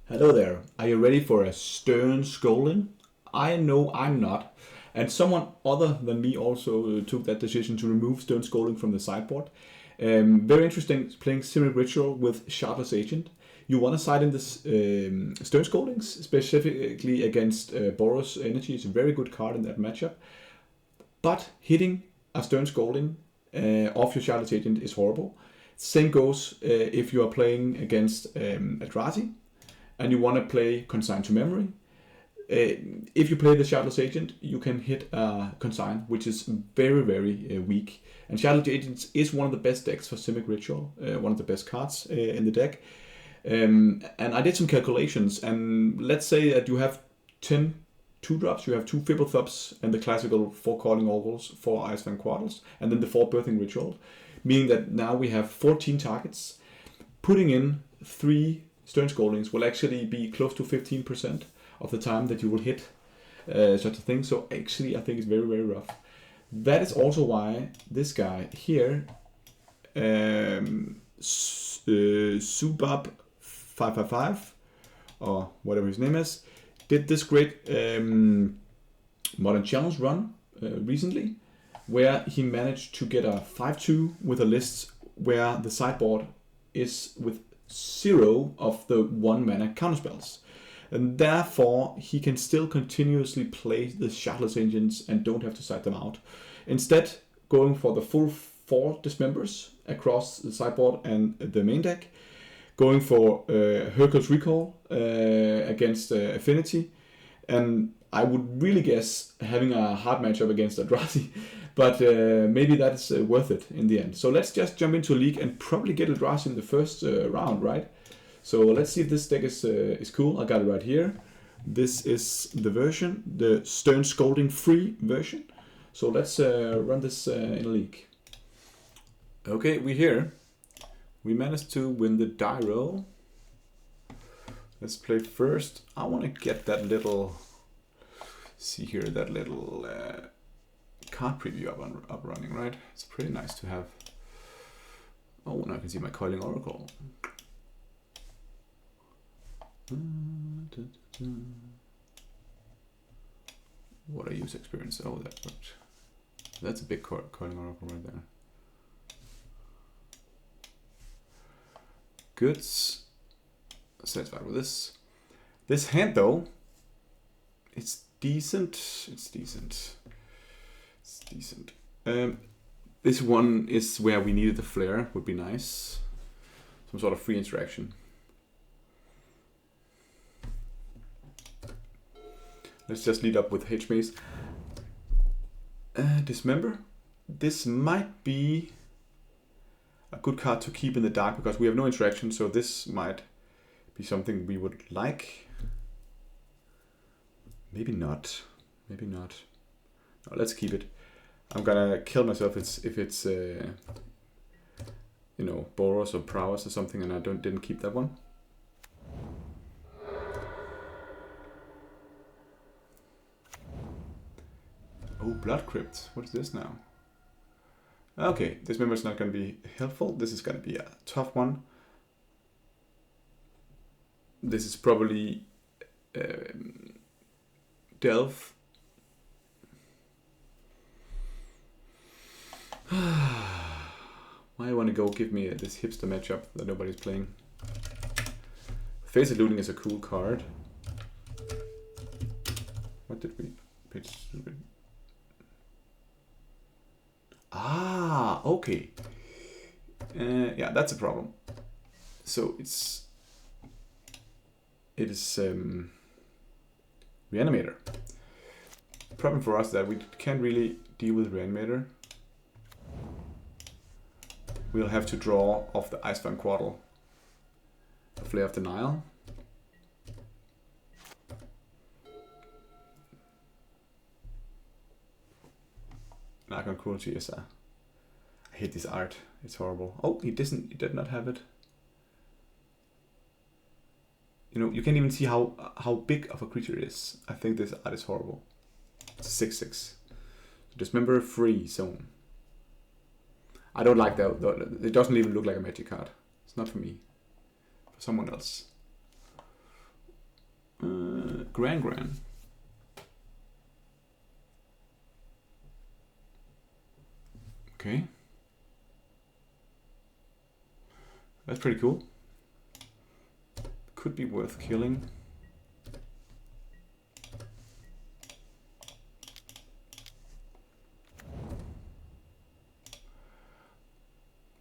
Hello there. Are you ready for a Stern Scolding? I know I'm not. And someone other than me also took that decision to remove Stern Scolding from the sideboard. Very interesting playing Simic Ritual with Shardless Agent. You want to side in this Stern Scoldings, specifically against Boros Energy. It's a very good card in that matchup. But hitting a Stern Scolding off your Shardless Agent is horrible. Same goes if you are playing against Eldrazi and you want to play Consign to Memory. If you play the Shardless Agent, you can hit Consign, which is very, very weak. And Shardless Agent is one of the best decks for Simic Ritual, one of the best cards in the deck. And I did some calculations, and let's say that you have 10 2-drops, you have 2 Fibblethubs and the classical 4 Calling Oracles, 4 Icefang Quaddles, and then the 4 Birthing Ritual, meaning that now we have 14 targets. Putting in 3 Stern Scoldings will actually be close to 15% of the time that you will hit such a thing. So actually, I think it's very, very rough. That is also why this guy here, Subab555, or whatever his name is, did this great Modern Challenge run recently, where he managed to get a 5-2 with a list where the sideboard is with 0 of the 1 mana counterspells. And therefore, he can still continuously play the Shardless Agents and don't have to side them out. Instead, going for the full 4 Dismembers across the sideboard and the main deck, going for Hercules Recall against Affinity, and I would really guess having a hard matchup against Eldrazi, but maybe that's worth it in the end. So let's just jump into a league and probably get Eldrazi in the first round, right? So let's see if this deck is cool. I got it right here. This is the version, the Stern Scolding free version. So let's run this in a league. Okay, we're here. We managed to win the die roll. Let's play first. I want to get that little, see here, that little card preview up running, right? It's pretty nice to have. Oh, now I can see my Coiling Oracle. What a user experience. Oh, that worked. That's a big Coiling Oracle right there. Goods. Satisfied with this. This hand though, it's decent. It's decent. It's decent. This one is where we needed the flare. Would be nice. Some sort of free interaction. Let's just lead up with H-Maze. Dismember. This might be a good card to keep in the dark because we have no interaction, so this might be something we would like. Maybe not. Maybe not. No, let's keep it. I'm gonna kill myself if it's you know, Boros or Prowess or something, and I didn't keep that one. Oh, Blood Crypt. What is this now? Okay, this member is not going to be helpful. This is going to be a tough one. This is probably Delve. Why want to go give me this hipster matchup that nobody's playing? Face Eluding is a cool card. What did we pitch? Ah, okay. Yeah, that's a problem. So it is Reanimator. Problem for us that we can't really deal with Reanimator. We'll have to draw off the Icefang Quaddle, the Flare of Denial. Archon Cruelty is I hate this art. It's horrible. Oh, he did not have it. You know, you can't even see how big of a creature it is. I think this art is horrible. It's a 6/6. Dismember free zone. I don't like that. It doesn't even look like a magic card. It's not for me. For someone else. Gran. Okay. That's pretty cool. Could be worth killing.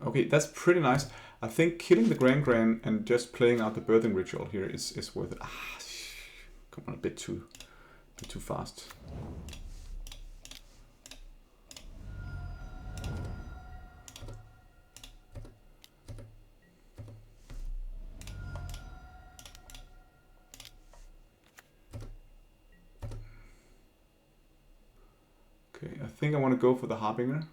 Okay, that's pretty nice. I think killing the Gran and just playing out the birthing ritual here is worth it. Ah, come on, a bit too fast. Okay, I think I want to go for the Harbinger.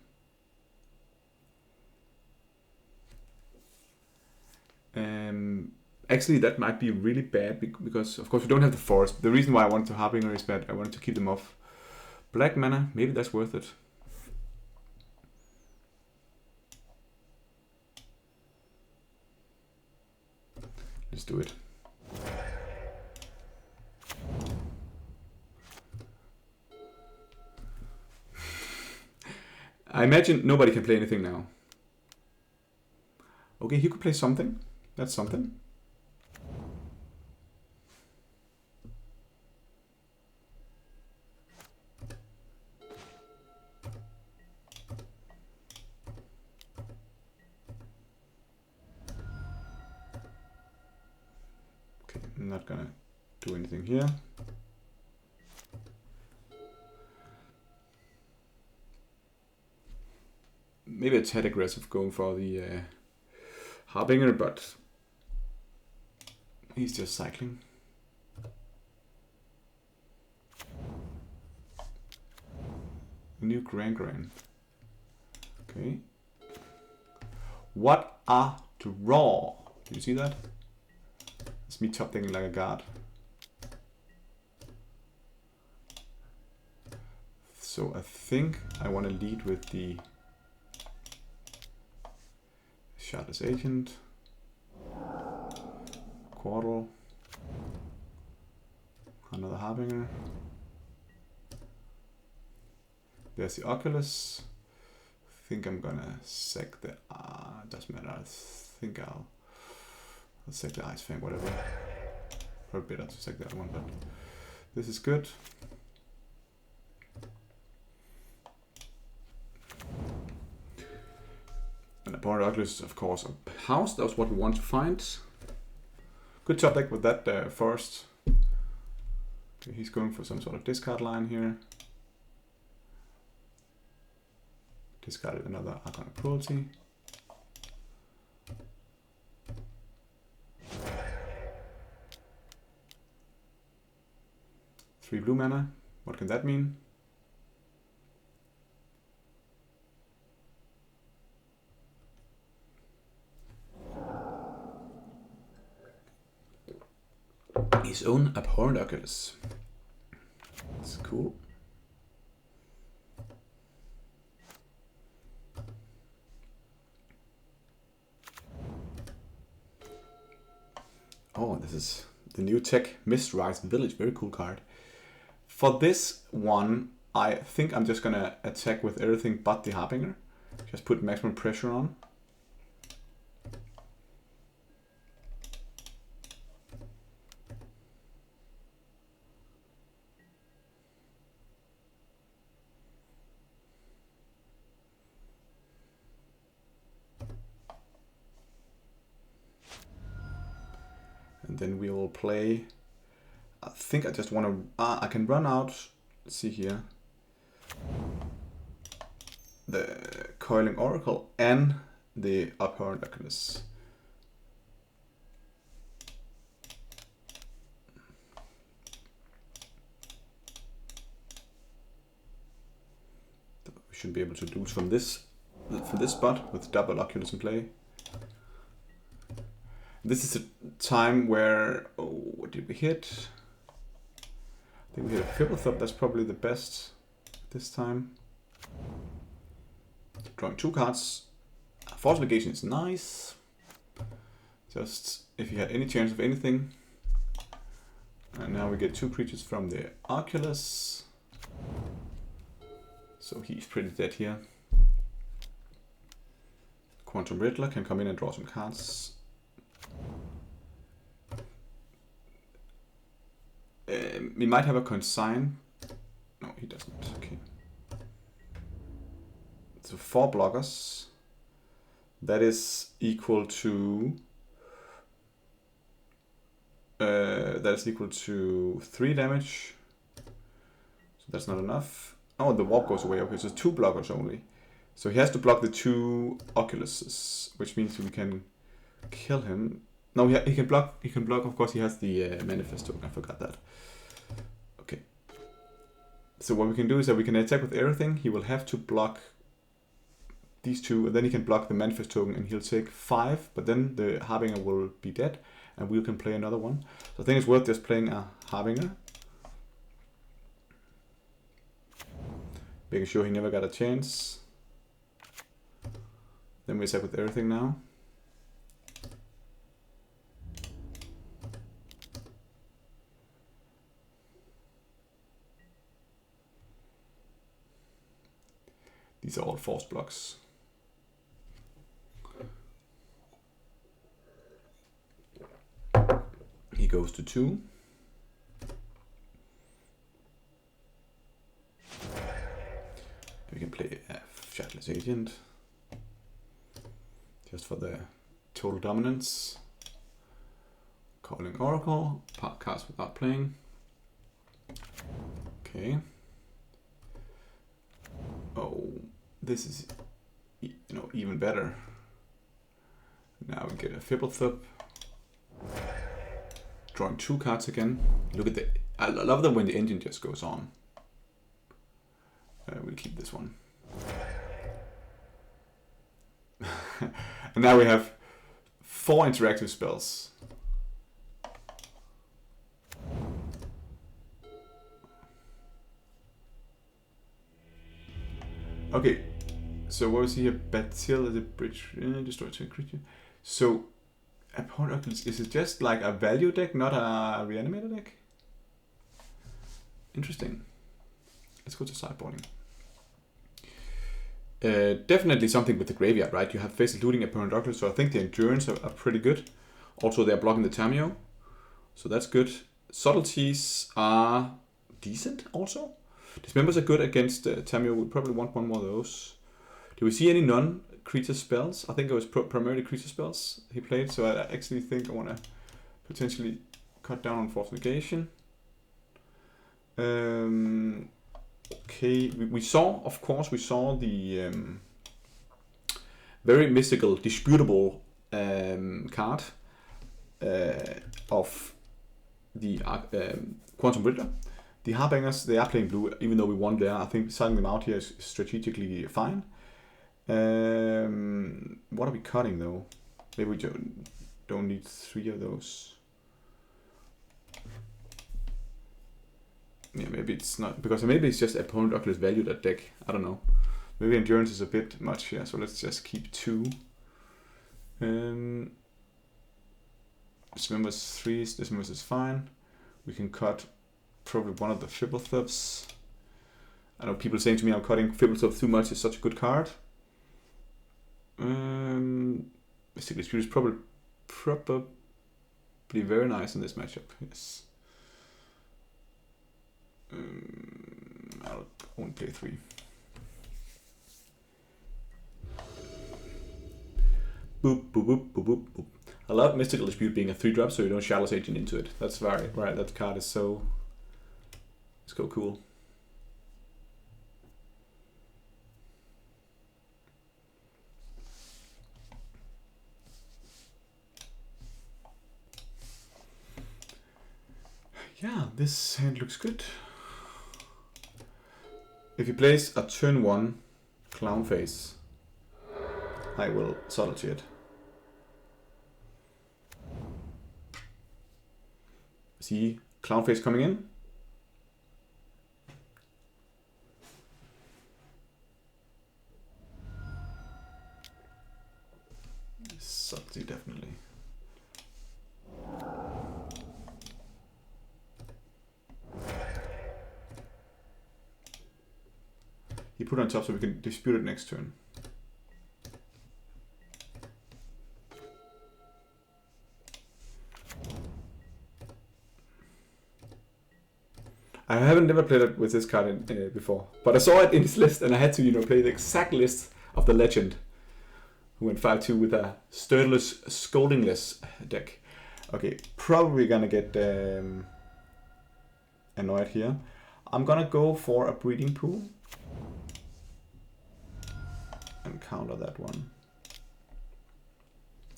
Actually, that might be really bad because, of course, we don't have the forest. The reason why I wanted to Harbinger is that I wanted to keep them off. Black mana, maybe that's worth it. Let's do it. I imagine nobody can play anything now. Okay, he could play something. That's something. Okay, I'm not gonna do anything here. Maybe a tad aggressive going for the Harbinger, but he's just cycling. New Gran. Okay. What a draw! Do you see that? It's me top decking like a god. So I think I want to lead with the Shardless Agent, Quartal, another Harbinger. There's the Oculus. I think I'm gonna sack the doesn't matter. I think I'll sack the Ice Fang, whatever. Probably better to sack that one, but this is good. And opponent Oculus, of course, a house. That was what we want to find. Good top deck with that first. Okay, he's going for some sort of discard line here. Discarded another Archon of Cruelty. Three blue mana. What can that mean? His own abhorrent Oculus. That's cool. Oh, this is the new tech, Mistrise Village. Very cool card. For this one, I think I'm just gonna attack with everything but the Harbinger. Just put maximum pressure on. And then we will play. I think I just want to. I can run out. Let's see here. The Coiling Oracle and the Abhorrent Oculus. We should be able to do from this spot with double Oculus in play. This is a time where, oh, what did we hit? I think we hit a Fibblethorpe. That's probably the best this time. Drawing two cards. Force Negation is nice. Just if you had any chance of anything. And now we get 2 creatures from the Oculus. So he's pretty dead here. Quantum Riddler can come in and draw some cards. We might have a Consign. No, he doesn't. Okay. So 4 blockers. That is equal to 3 damage. So that's not enough. Oh, the warp goes away. Okay, so 2 blockers only. So he has to block the 2 Oculuses, which means we can kill him. No, he can block. He can block. Of course, he has the manifest token. I forgot that. Okay. So what we can do is that we can attack with everything. He will have to block these 2, and then he can block the manifest token, and he'll take 5. But then the Harbinger will be dead, and we can play another one. So I think it's worth just playing a Harbinger, making sure he never got a chance. Then we attack with everything now. These are all force blocks. He goes to 2. We can play a Shardless Agent just for the total dominance. Calling Oracle, cards without playing. Okay. Oh, this is even better. Now we get a Fibblethub. Drawing 2 cards again. Look at the. I love them when the engine just goes on. We'll keep this one. And now we have 4 interactive spells. Okay, so what was here? Batil at the bridge, destroy 2 creature. So, upon Oculus, is it just like a value deck, not a reanimator deck? Interesting. Let's go to sideboarding. Definitely something with the graveyard, right? You have face looting opponent Oculus, so I think the endurance are pretty good. Also, they're blocking the Tameo, so that's good. Subtleties are decent also. Dismembers are good against Tameo. We probably want one more of those. Do we see any non-creature spells? I think it was primarily creature spells he played, so I actually think I want to potentially cut down on force negation. Okay, we saw, of course, the very mystical, disputable card of the Quantum Riddler. The Harbingers, they are playing blue, even though we won there. I think signing them out here is strategically fine. What are we cutting though? Maybe we don't need 3 of those. Yeah, maybe it's not, because maybe it's just opponent Oculus value that deck. I don't know. Maybe endurance is a bit much here, so let's just keep 2. Dismembers 3, Dismembers is fine. We can cut probably one of the Fibblethubs. I know people saying to me I'm cutting Fibblethub too much, it's such a good card. Mystical Dispute is probably very nice in this matchup, yes. I'll only play 3. Boop, boop, boop, boop, boop, boop. I love Mystical Dispute being a 3-drop, so you don't Shardless Agent into it. That's very right. That card is so cool. Yeah, this hand looks good. If he plays a turn 1 Clown Face, I will Subtlety it. See Clown Face coming in. Subtlety definitely. He put it on top so we can dispute it next turn. I haven't never played it with this card before, but I saw it in his list and I had to, play the exact list of the legend who went 5-2 with a Shardless Scoldingless deck. Okay, probably gonna get annoyed here. I'm gonna go for a breeding pool and counter that one.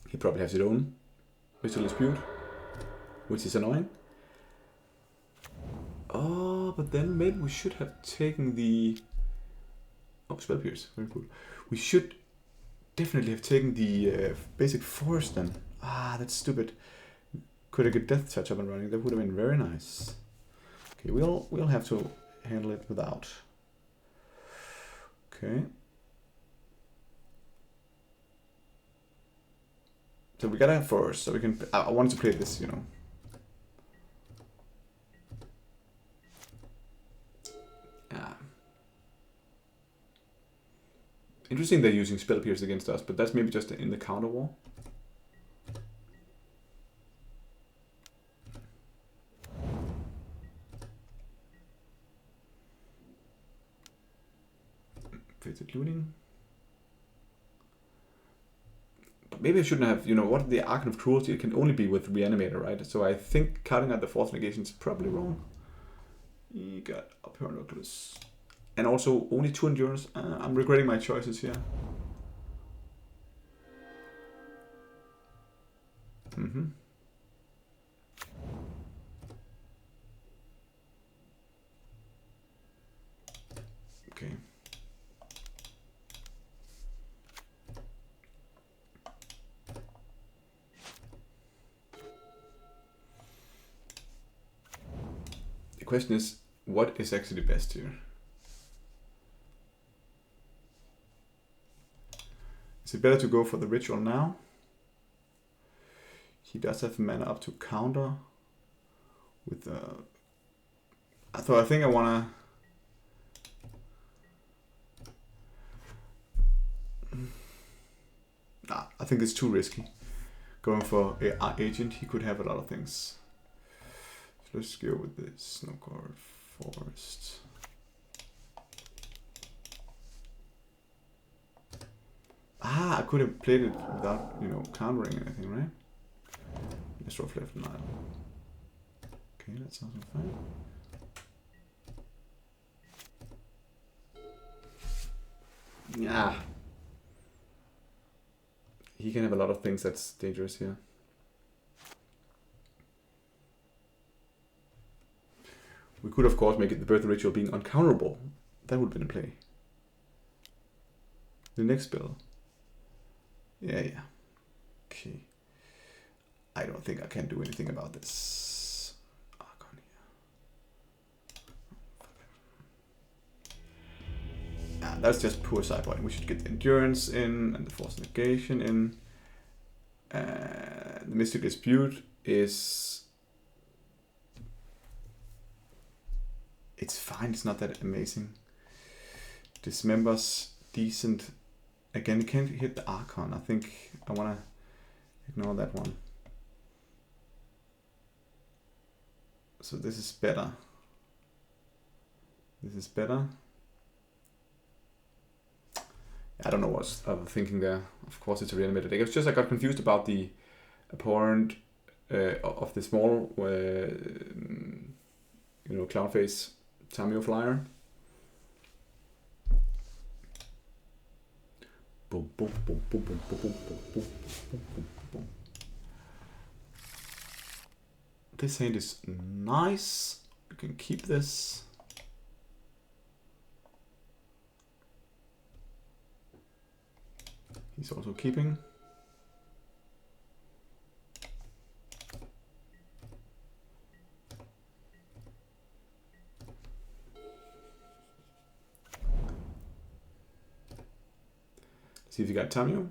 He probably has his own Ritual Dispute, which is annoying. Oh, but then maybe we should have taken the... Oh, Spell Pierce, very cool. We should definitely have taken the basic forest then. Ah, that's stupid. Could I get Death Touch up and running? That would have been very nice. Okay, we'll have to handle it without. Okay. So we gotta have forest, so we can... I wanted to play this, Yeah. Interesting they're using Spell Pierce against us, but that's maybe just in the counter war. Fated Looting. But maybe I shouldn't have, what the Arcane of Cruelty? It can only be with Reanimator, right? So I think counting out the fourth negation is probably wrong. He got a Pernoculus. And also only 2 endurance. I'm regretting my choices here. Okay. The question is, what is actually best here? Is it better to go for the ritual now? He does have mana up to counter with the... So I think I wanna... Nah, I think it's too risky. Going for a agent, he could have a lot of things. So let's go with the Snowguard Forest. Ah, I could have played it without, countering anything, right? Let's draw left 9. Okay, that sounds fine. Yeah. He can have a lot of things that's dangerous here. We could, of course, make it the Birth Ritual being uncounterable. That would have been in play. The next spell. Yeah. Okay. I don't think I can do anything about this. Archon here. Yeah, that's just poor sideboarding. We should get the Endurance in and the Force Negation in. The Mystic Dispute is... It's fine, it's not that amazing. Dismember's decent. Again, you can't hit the Archon. I think I want to ignore that one. So this is better. This is better. I don't know what's I was thinking there. Of course it's a reanimated deck. It's just I got confused about the abhorrent of the small clown face Tamio flyer. Boom, boom, boom, boom, boom, boom, boom, boom, boom, boom, boom, boom. This hand is nice. You can keep this. He's also keeping. See if you got Tamio.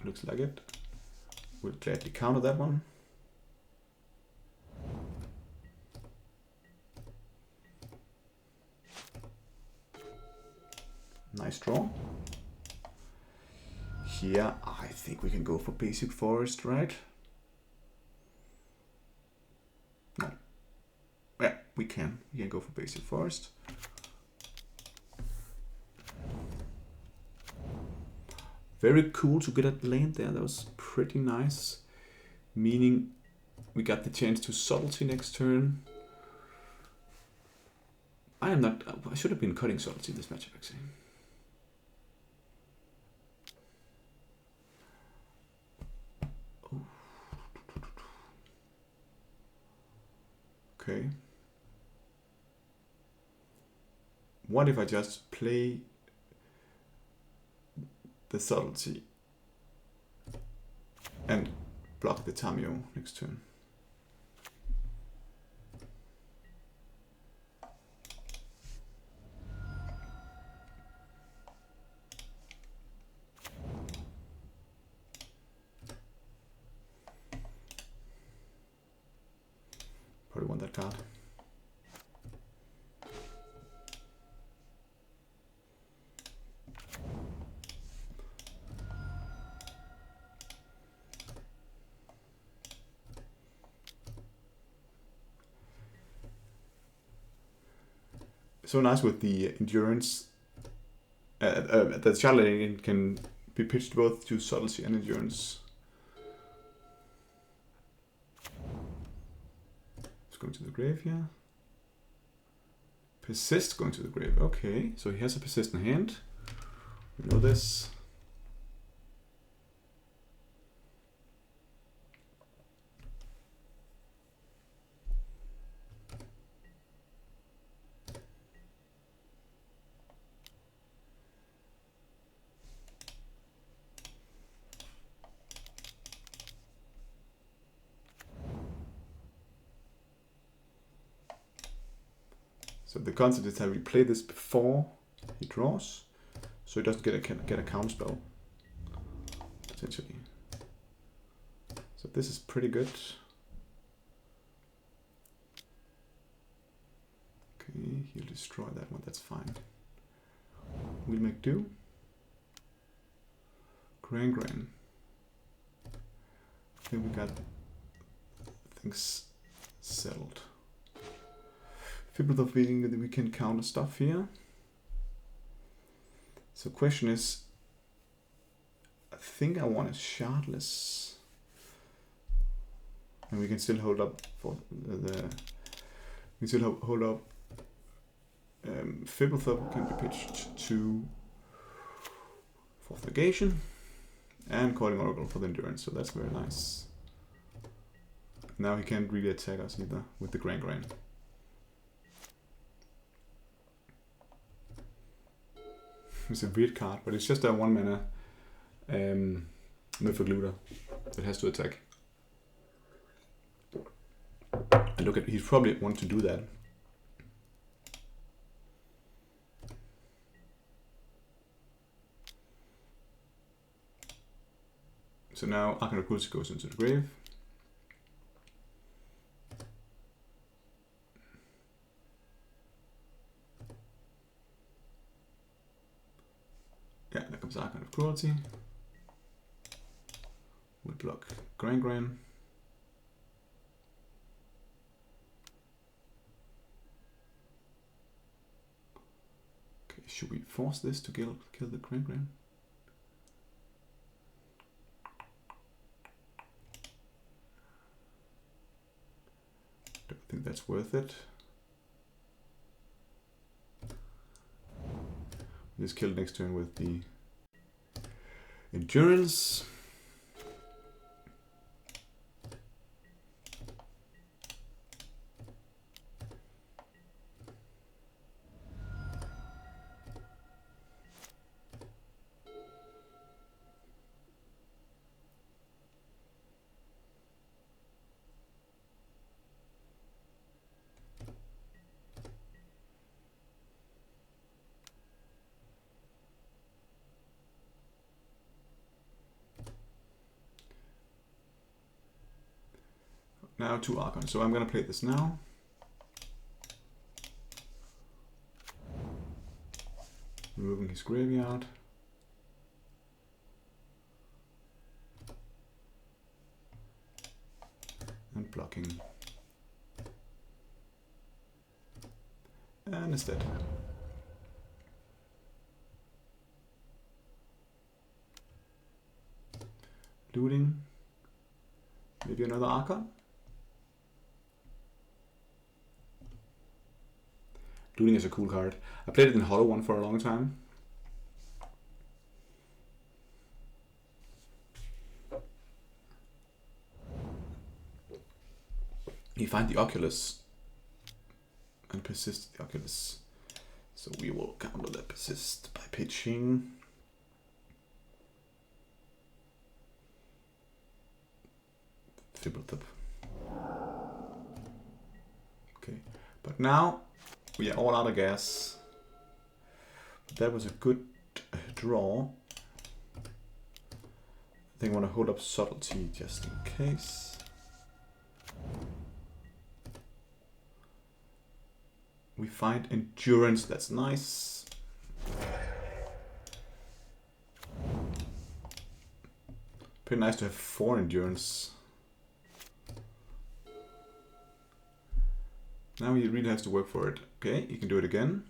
Looks like it. We'll gladly counter that one. Nice draw. Here, I think we can go for basic forest, right? No. Yeah, we can. We can go for basic forest. Very cool to get a land there. That was pretty nice. Meaning we got the chance to subtlety next turn. I should have been cutting subtlety this matchup actually. Okay. What if I just play the subtlety and block the Tamiyo next turn? Probably want that card. So nice with the endurance. The Shardless Agent can be pitched both to subtlety and endurance. It's going to the grave here. Persist going to the grave. Okay, so he has a persist in hand. We know this. So the concept is that we play this before he draws, so he doesn't get a counterspell, potentially. So this is pretty good. Okay, he'll destroy that one, that's fine. We'll make do. Gran. I think we got things settled. People of feeling that we can counter stuff here. So question is, I think I want a Shardless. And we can still hold up for we still hold up. Fibblethorpe can be pitched to 4th negation and Calling Oracle for the endurance, so that's very nice. Now he can't really attack us either with the Gran. It's a weird card, but it's just a 1 mana Mythogluter that has to attack. And look at, he probably want to do that. So now Arcana of Cruelty goes into the grave. Yeah, there comes Arcana of Cruelty. We'll block Gran. Okay, should we force this to kill the Gran? Don't think that's worth it. Just kill next turn with the endurance. Now 2 Archon. So I'm going to play this now. removing his graveyard. And blocking. And is dead. Looting. Maybe another Archon. Looting is a cool card. I played it in Hollow One for a long time. You find the Oculus and persist the Oculus. So we will counter that persist by pitching. Fibbletip. Okay, but now we are all out of gas. That was a good draw. I think I want to hold up subtlety just in case. We find endurance, that's nice. Pretty nice to have 4 endurance. Now he really has to work for it. Okay, you can do it again.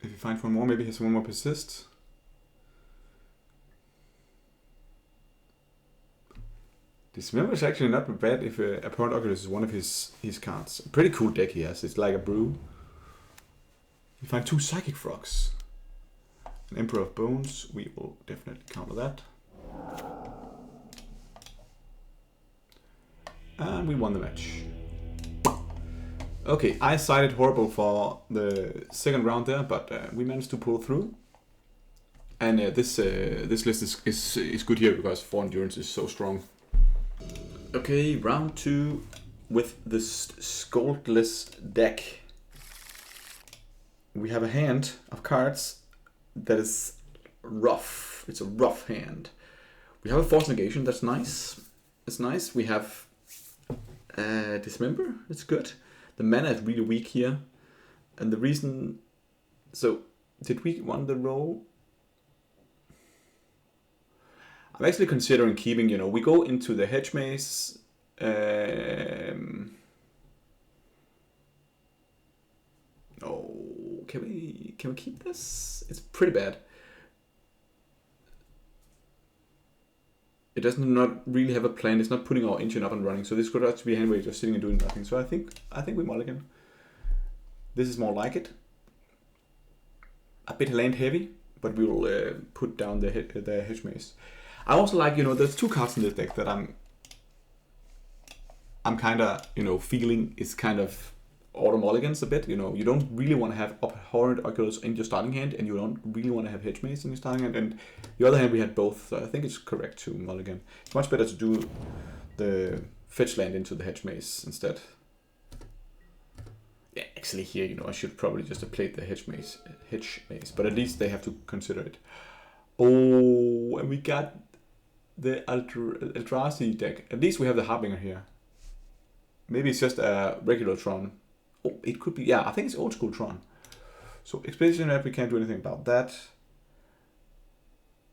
If you find 1 more, maybe he has 1 more persist. Dismember is actually not bad if Apparent Oculus is one of his cards. A pretty cool deck he has. It's like a brew. You find 2 Psychic Frogs. An Emperor of Bones. We will definitely counter that. And we won the match. Okay, I sided horrible for the second round there, but we managed to pull through. And this list is good here because 4 endurance is so strong. Okay, round 2 with the Scoldless deck. We have a hand of cards that is rough. It's a rough hand. We have a Force Negation, that's nice. It's nice. We have Dismember, it's good. The mana is really weak here. And the reason... So, did we won the roll? I'm actually considering keeping, we go into the Hedge Maze. Oh, can we keep this? It's pretty bad. It does not really have a plan. It's not putting our engine up and running. So this could actually be a hand where you're just sitting and doing nothing. So I think we mulligan. This is more like it. A bit land heavy, but we will put down the Hedge Maze. I also like, there's 2 cards in this deck that I'm kind of, feeling is kind of auto mulligans a bit. You don't really want to have Abhorrent Oculus in your starting hand, and you don't really want to have Hedge Maze in your starting hand. And the other hand, we had both, so I think it's correct to mulligan. It's much better to do the fetch land into the Hedge Maze instead. Yeah, actually here, I should probably just have played the Hedge Maze, but at least they have to consider it. Oh, and we got the Eldrazi deck. At least we have the Harbinger here. Maybe it's just a regular Tron. Oh, it could be. Yeah, I think it's old school Tron. So Expedition Map, we can't do anything about that.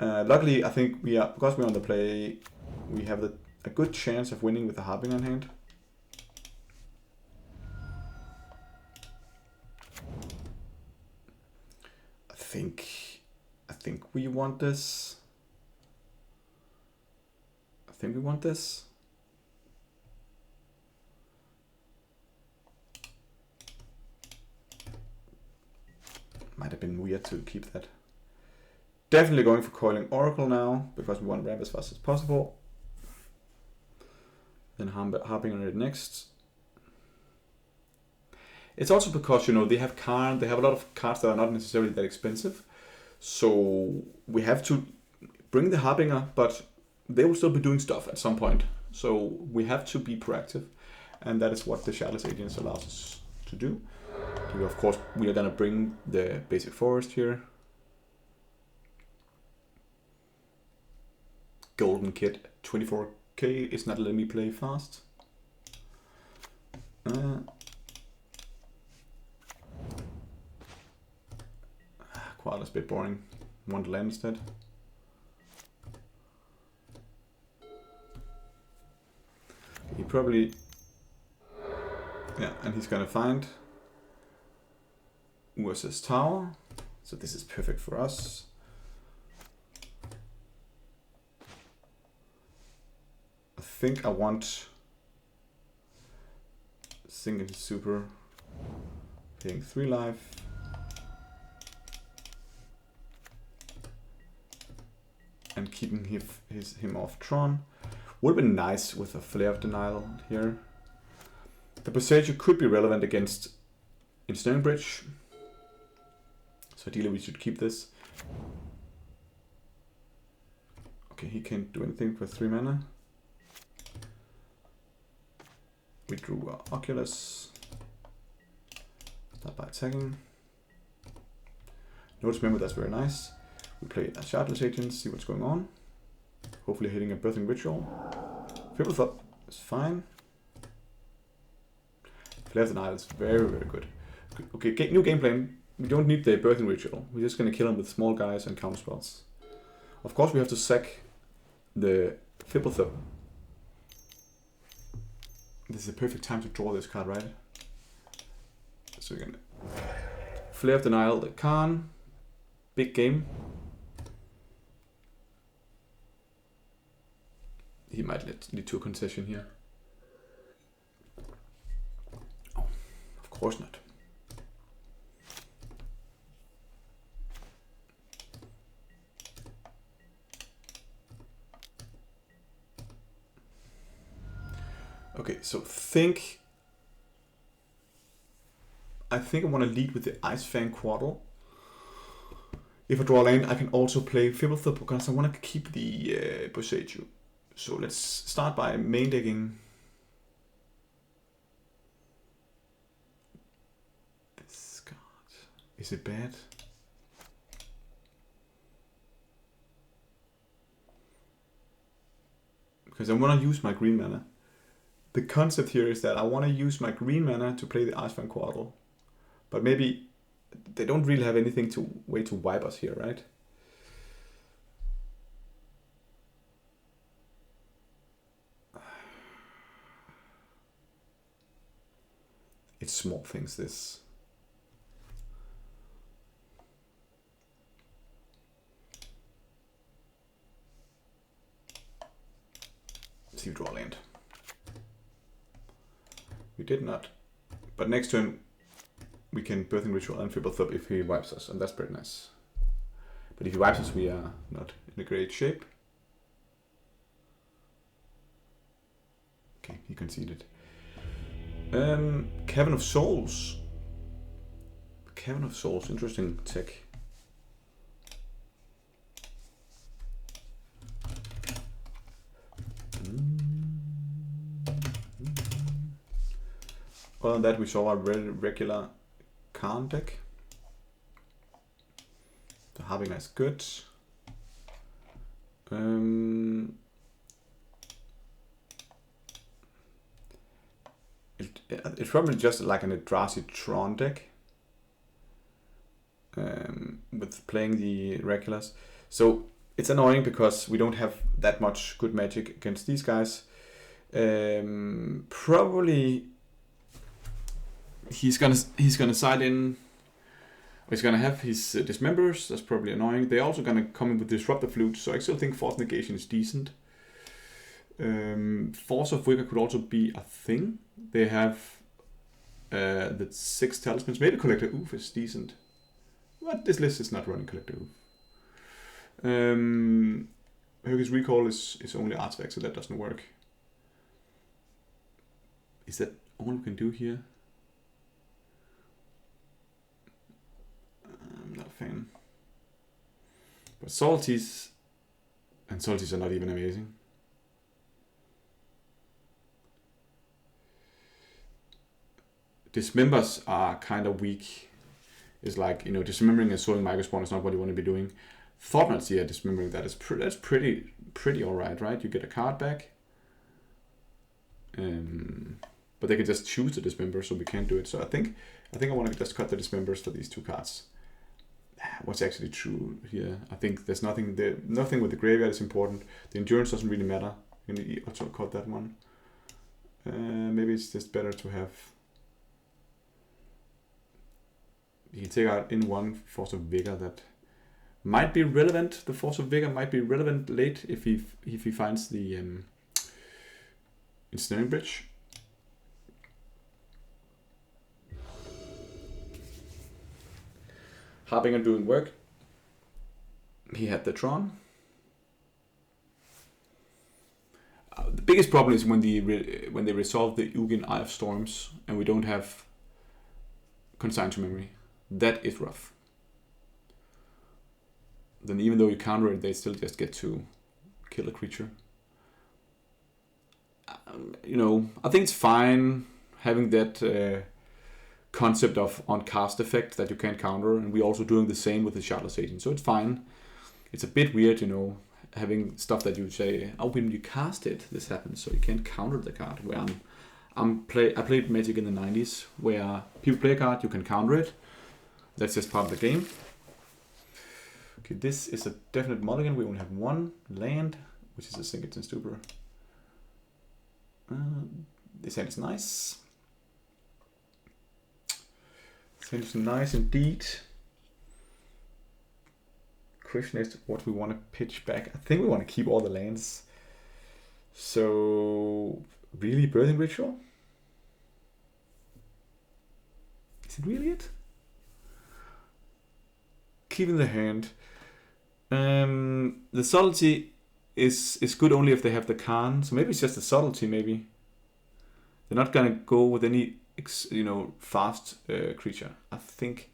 Luckily, I think because we're on the play, we have a good chance of winning with the Harbinger in hand. I think we want this. Might have been weird to keep that. Definitely going for Coiling Oracle now, because we want to ramp as fast as possible. Then harping on it next. It's also because, they have they have a lot of cards that are not necessarily that expensive. So we have to bring the Harbinger, but they will still be doing stuff at some point. So we have to be proactive. And that is what the Shardless Agents allows us to do. Of course, we are going to bring the basic forest here. Golden Kit, 24k is not letting me play fast. bit boring. Want to land instead. He probably, yeah, and he's gonna find Ursa's tower. So this is perfect for us. I think I want Sink into Super, paying 3 life. And keeping him off Tron. Would have been nice with a Flare of Denial here. The Procedure could be relevant against Ensnaring Bridge. So ideally we should keep this. Okay, he can't do anything for 3 mana. We drew Oculus. Start by attacking. No Dismember, that's very nice. We play a Shardless Agent, see what's going on. Hopefully hitting a Birthing Ritual. Fibblethorpe is fine. Flare of the Nile is very, very good. Okay, new game plan. We don't need the Birthing Ritual. We're just going to kill him with small guys and counterspells. Of course, we have to sack the Fibblethorpe. This is the perfect time to draw this card, right? So we're going to Flare of the Nile, the Khan. Big game. He might lead to a concession here. Oh, of course not. Okay, so I think I want to lead with the Ice Fang Quaddle. If I draw a land, I can also play Fibblethorpe because I want to keep the Procedure. So let's start by main decking this card. Is it bad? Because I want to use my green mana. The concept here is that I want to use my green mana to play the Icefang Quaddle. But maybe they don't really have anything to way to wipe us here, right? It's small things, this. See, draw land. We did not. But next turn, we can Birthing Ritual and Fibblethorpe if he wipes us, and that's pretty nice. But if he wipes us, we are not in a great shape. Okay, he conceded. Cavern of Souls. Cavern of Souls, interesting tech. Other than that, we saw a regular Khan deck. The Harbinger is good. It's probably just like an Eldrazi Tron deck with playing the regulars. So it's annoying because we don't have that much good magic against these guys. Probably he's gonna side in. He's gonna have his dismembers. That's probably annoying. They're also gonna come in with Disrupt the Flute. So I still think Force Negation is decent. Force of Vigor could also be a thing. They have the 6 talismans. Maybe Collector Oof is decent. But this list is not running Collector Oof. Hercules Recall is only artifact, so that doesn't work. Is that all we can do here? I'm not a fan. But Salties are not even amazing. Dismembers are kind of weak. It's like, dismembering and sowing Microspawn is not what you want to be doing. Thought-Knot, yeah, dismembering that is that's pretty alright, right? You get a card back. But they can just choose the dismember, so we can't do it. So I think I want to just cut the dismembers for these 2 cards. what's actually true here. I think there's nothing there. Nothing with the graveyard is important. The endurance doesn't really matter. You need to cut that one. Maybe it's just better to have. You can take out in one Force of Vigor that might be relevant. The Force of Vigor might be relevant late if he finds the Ensnaring Bridge. Harbinger doing work. He had the Tron. The biggest problem is when they resolve the Ugin Eye of Storms and we don't have Consign to Memory. That is rough. Then even though you counter it, they still just get to kill a creature. You know, I think it's fine having that concept of on cast effect that you can't counter, and we're also doing the same with the Shardless Agent, so it's fine. It's a bit weird, you know, having stuff that you say, oh, when you cast it, this happens, so you can't counter the card. Where I played Magic in the 90s, where people play a card, you can counter it. That's just part of the game. Okay, this is a definite mulligan. We only have one land, which is a Singleton Stupor. This hand is nice. This hand is nice indeed. Question is what we want to pitch back. I think we want to keep all the lands. So, really Birthing Ritual? Is it really it? Keeping the hand. The subtlety is good only if they have the Khan. So maybe it's just the subtlety. Maybe they're not gonna go with any fast creature. I think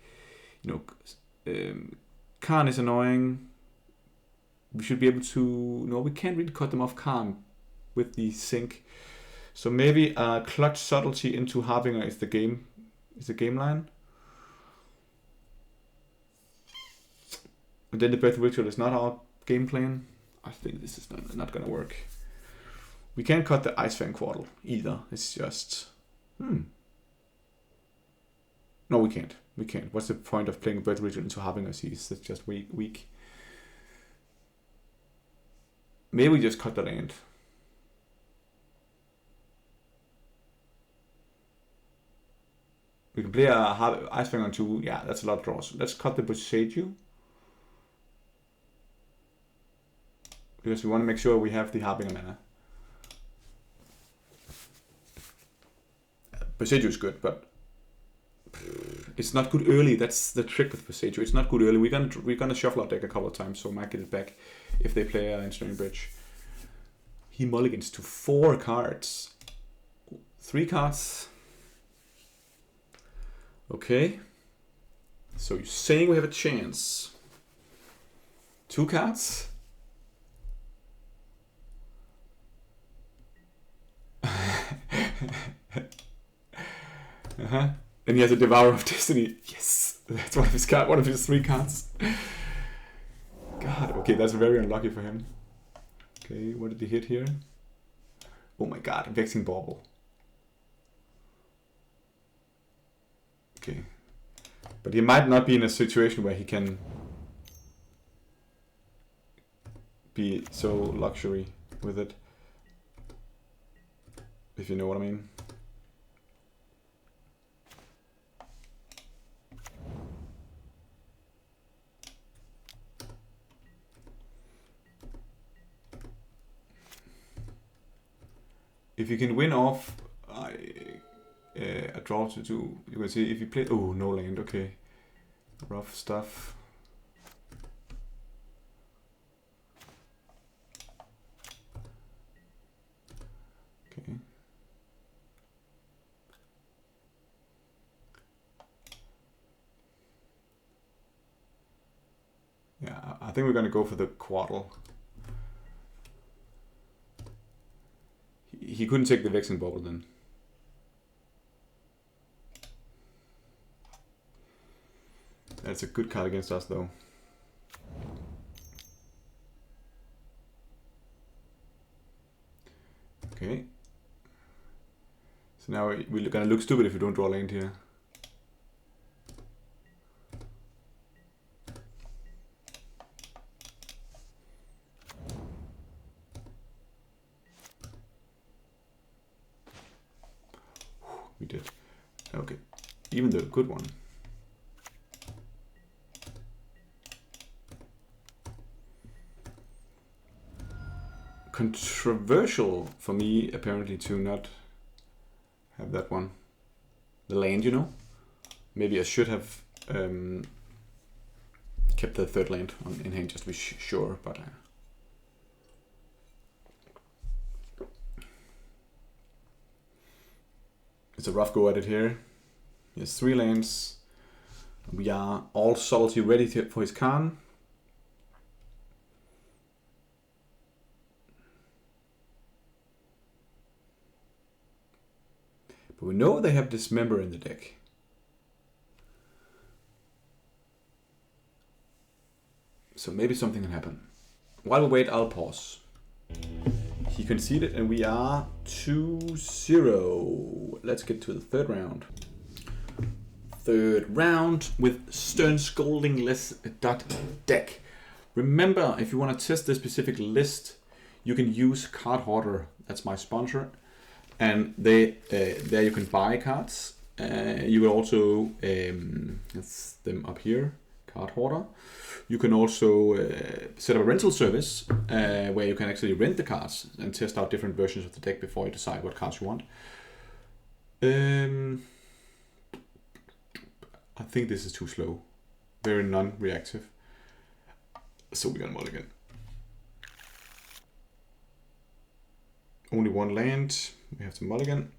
Khan is annoying. We should be able to. No, we can't really cut them off Khan with the sync. So maybe clutch subtlety into Harbinger is the game. Is the game line. And then the Birth Ritual is not our game plan. I think this is not gonna work. We can't cut the Ice Fang Quartal either. It's just... No, we can't. We can't. What's the point of playing a Birth Ritual into Harbinger? It's just weak. Maybe we just cut the land. We can play a Ice Fang on 2. Yeah, that's a lot of draws. Let's cut the Boseiju. Because we want to make sure we have the Harbinger mana. Boseiju is good, but it's not good early. That's the trick with Boseiju. It's not good early. We're gonna shuffle our deck a couple of times, so we might get it back if they play Ensnaring Bridge. He mulligans to 4 cards. 3 cards. Okay. So you're saying we have a chance. 2 cards. And he has a Devourer of Destiny. Yes, that's one of his 3 cards. God, okay, that's very unlucky for him. Okay, what did he hit here? Oh my god, Vexing Bauble. Okay, but he might not be in a situation where he can be so luxury with it. If you know what I mean. If you can win off a draw to 2, you can see if you play... Oh, no land, okay. Rough stuff. Okay. Yeah, I think we're going to go for the Quartal. He couldn't take the Vexing Bauble then. That's a good card against us though. Okay. So now we're gonna look stupid if we don't draw land here. we did. Okay, even the good one. Controversial for me, apparently, to not have that one. The land, you know? Maybe I should have kept the third land in hand just to be sure, but... it's a rough go at it here. He has 3 lands. We are all subtlety ready for his Khan. But we know they have Dismember in the deck. So maybe something can happen. While we wait, I'll pause. He conceded and we are 2-0. Let's get to the third round. Third round with Stern Scolding list.deck. Remember, if you want to test this specific list, you can use Card Hoarder. That's my sponsor. And there you can buy cards. You will also, that's them up here, Card Hoarder. You can also set up a rental service where you can actually rent the cards and test out different versions of the deck before you decide what cards you want. I think this is too slow. Very non-reactive. So we're gonna mulligan. Only 1 land. We have to mulligan.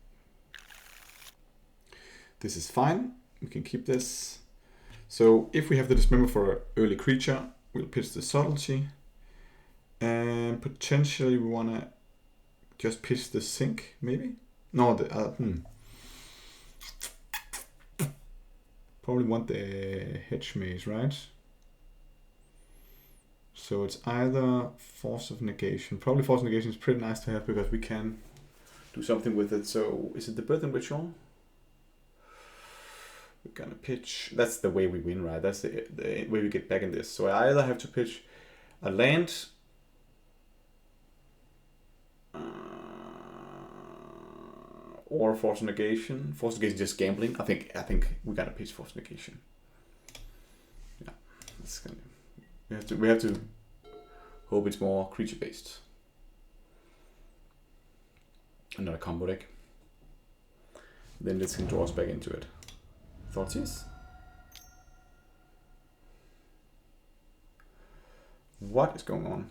This is fine. We can keep this. So if we have the Dismember for an early creature, we'll pitch the Subtlety. And potentially we want to just pitch the Sink, maybe? No, probably want the Hedge Maze, right? So it's either Force of Negation. Probably Force of Negation is pretty nice to have because we can do something with it. So is it the Birthing Ritual? We're gonna pitch. That's the way we win, right? That's the way we get back in this. So I either have to pitch a land or Force of Negation. Force of Negation is just gambling. I think we gotta pitch Force of Negation. Yeah, that's gonna. We have to hope it's more creature based. Another combo deck. Then this can draw us back into it. Thoughts? What is going on?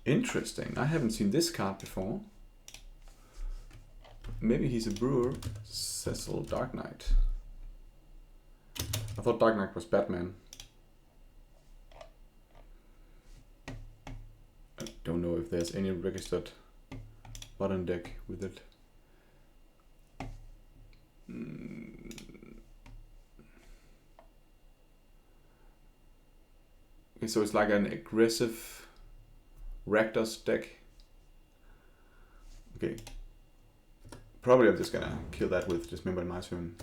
Interesting. I haven't seen this card before. Maybe he's a brewer. Cecil Dark Knight. I thought Dark Knight was Batman. I don't know if there's any registered modern deck with it. Okay, so it's like an aggressive Rakdos deck. Okay. Probably I'm just gonna kill that with Dismember in my turn.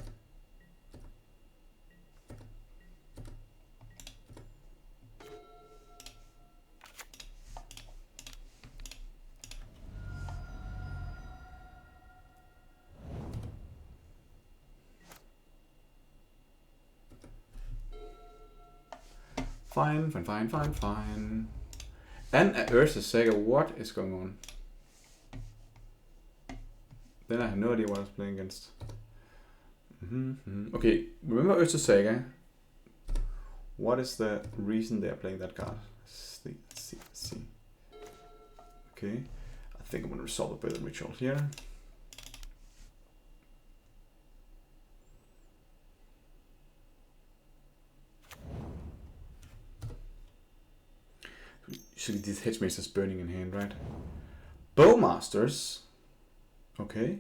Fine. And Ursa Saga, what is going on? Then I have no idea what I was playing against. Okay, remember Ursa Saga? What is the reason they're playing that card? Let's see. Okay, I think I'm gonna resolve a Birthing Ritual here. Usually these Hedge Mazes burning in hand, right? Bowmasters. Okay.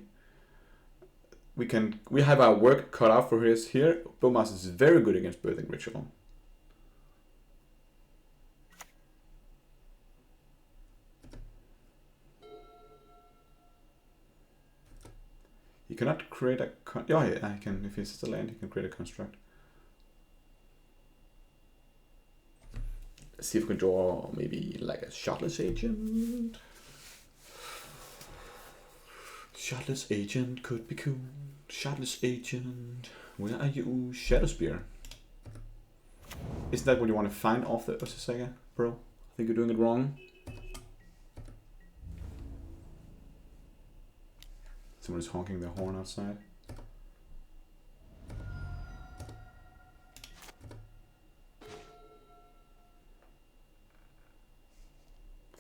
We have our work cut out for us here. Bowmasters is very good against Birthing Ritual. He cannot create a yeah, he can. If he's a land, he can create a construct. Let's see if we can draw maybe like a Shardless Agent. Shardless Agent could be cool. Shardless Agent, where are you? Shadow Spear. Isn't that what you want to find off the Ursa Saga, bro? I think you're doing it wrong. Someone is honking their horn outside.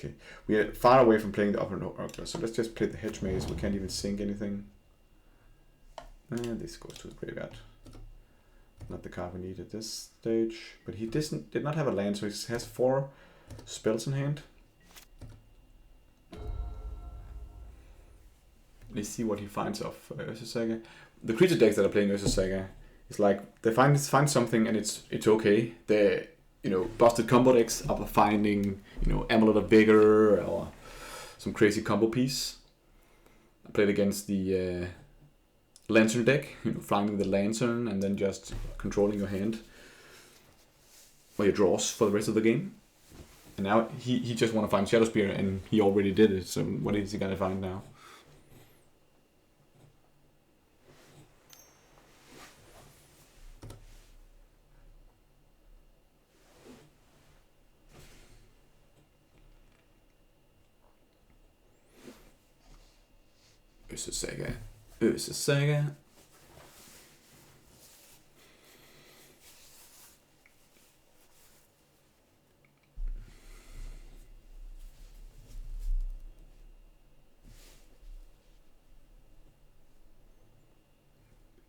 Okay, we are far away from playing the upper order, so let's just play the hedge maze. We can't even sink anything. And this goes to the graveyard. Not the card we need at this stage, but he did not have a land, so he has 4 spells in hand. Let's see what he finds of Ursa Saga. The creature decks that are playing Ursa Saga is like they find something and it's okay. The busted combo decks are finding Amulet of Vigor or some crazy combo piece. I played against the Lantern deck, flying with the Lantern and then just controlling your hand or your draws for the rest of the game. And now he just want to find Shadow Spear and he already did it. So what is he gonna find now? Ursa Saga. Ursa Saga.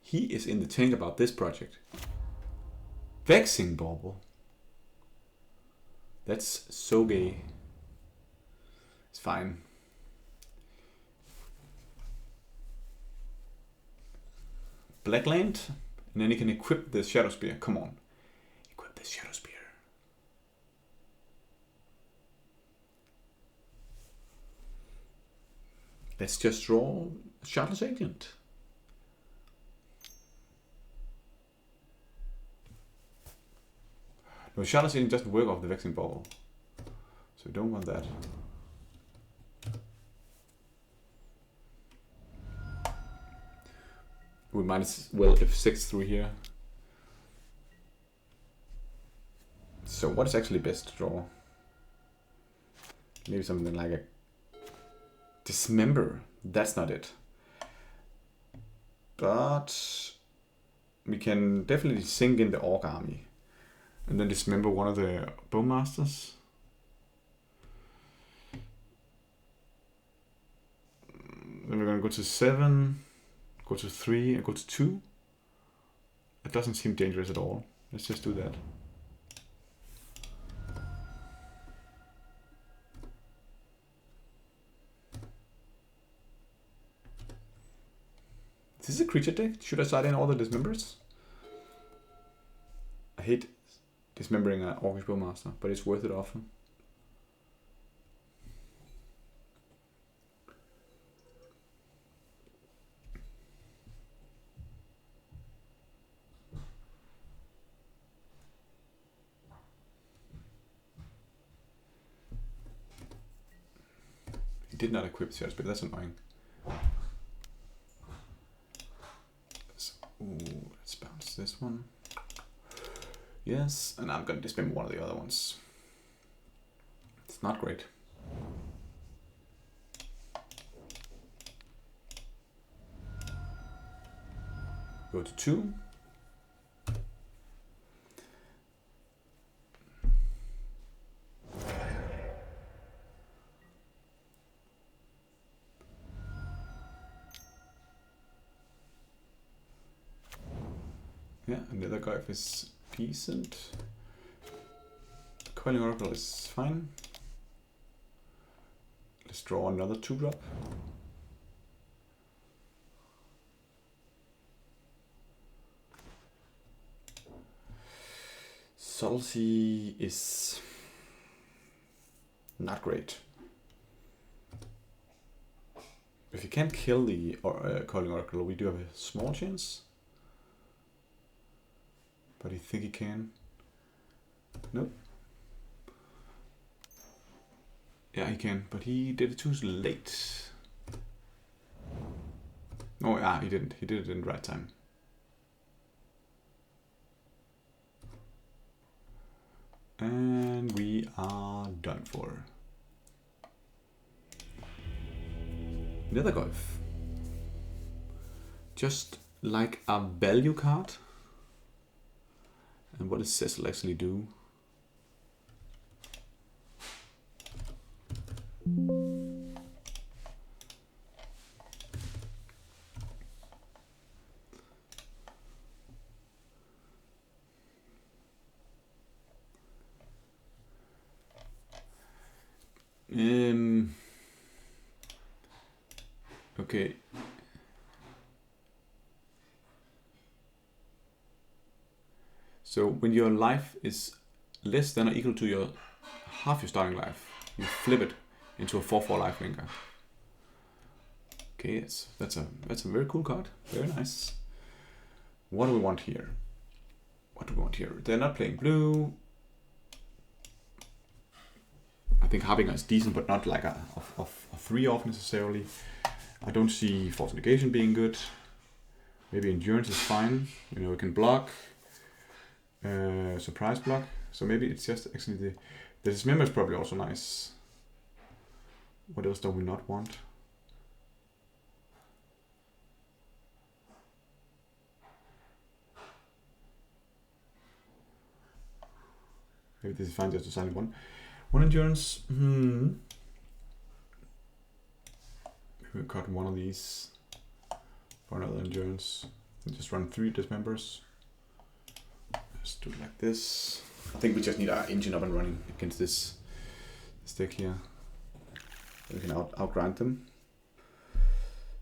He is in the tank about this project. Vexing Bauble. That's so gay. It's fine. Blackland, and then he can equip the Shadow Spear. Come on, equip this Shadow Spear. Let's just draw a Shardless Agent. No, Shardless Agent doesn't work off the Vexing Bauble, so we don't want that. We might as well F6 through here. So what is actually best to draw? Maybe something like a Dismember. That's not it. But we can definitely sink in the Orc army. And then Dismember one of the Bowmasters. Then we're gonna go to 7. Go to 3 and go to 2. It doesn't seem dangerous at all. Let's just do that. Is this a creature deck? Should I side in all the Dismembers? I hate dismembering an Orcish Bowmaster, but it's worth it often. Did not equip Shadow Spear, that's annoying. Let's bounce this one. Yes, and I'm gonna dismember one of the other ones. It's not great. Go to 2. Yeah, and the other guy is decent. Coiling Oracle is fine. Let's draw another 2-drop. Subtlety is not great. If you can't kill the Coiling Oracle, we do have a small chance. But I think he can. Nope. Yeah, he can, but he did it too late. Oh, yeah, he didn't. He did it in the right time. And we are done for. Nether Golf. Just like a value card. And what does Cecil actually do? Okay. So when your life is less than or equal to your half your starting life, you flip it into a 4/4 lifelinker. Okay, that's a very cool card. Very nice. What do we want here? What do we want here? They're not playing blue. I think Harbinger is decent, but not like a 3-off necessarily. I don't see Force Negation being good. Maybe Endurance is fine. You know, we can block. Surprise block. So maybe it's just actually the Dismember is probably also nice. What else do we not want? Maybe this is fine just to sign one. One Endurance. Maybe we cut one of these for another Endurance. And just run 3 Dismembers. Let's do it like this. I think we just need our engine up and running against this deck here. We can outgrind them.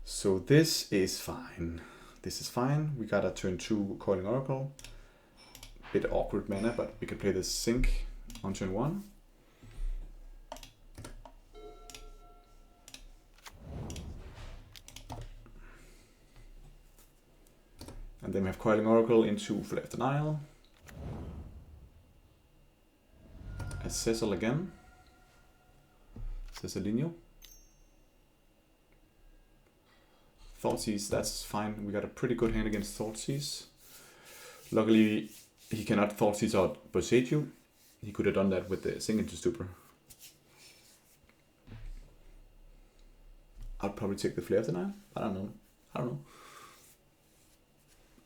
So this is fine. This is fine. We got a turn 2 Coiling Oracle. Bit awkward mana, but we can play this Sync on turn 1. And then we have Coiling Oracle into Flare of Denial. A Cecil again. Cecilinho. Thoughtseize, that's fine. We got a pretty good hand against Thoughtseize. Luckily, he cannot Thoughtseize out Boseiju. He could have done that with the Sink into Stupor. I'll probably take the Flare of Denial. I don't know. I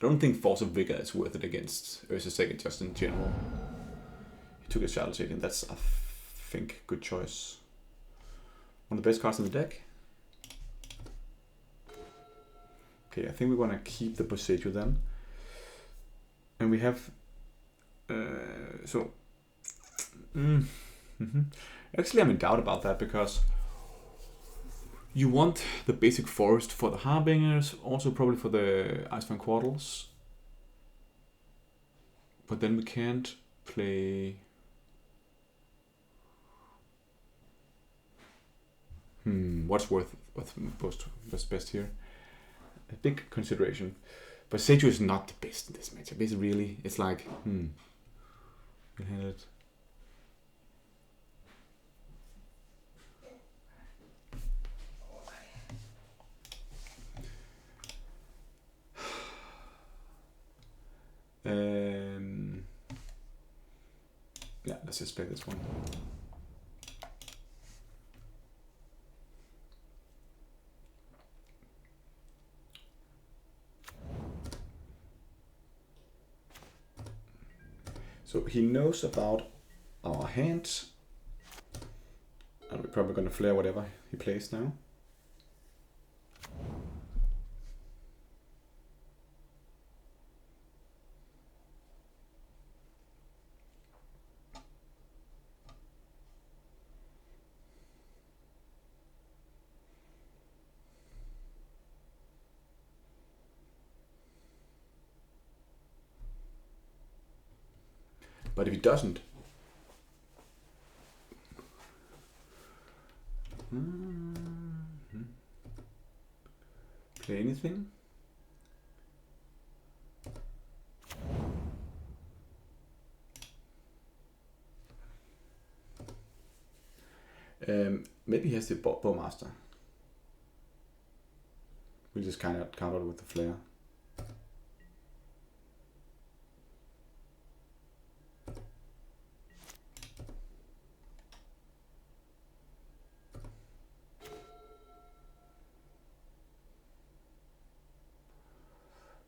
don't think Force of Vigor is worth it against Ursa Second just in general. He took a Shardless Agent. That's, I think, good choice. One of the best cards in the deck. Okay, I think we want to keep the Boseiju then. And we have... Actually, I'm in doubt about that because you want the basic forest for the Harbingers, also probably for the Icefang Quartals. But then we can't play... what's best here? A big consideration. But Seiju is not the best in this matchup. It's really, it's like, you handle it. Yeah, let's just play this one. So he knows about our hand, and we're probably going to flare whatever he plays now. But if he doesn't, play anything, Maybe he has the Bowmaster. We'll just kind of counter with the Flare.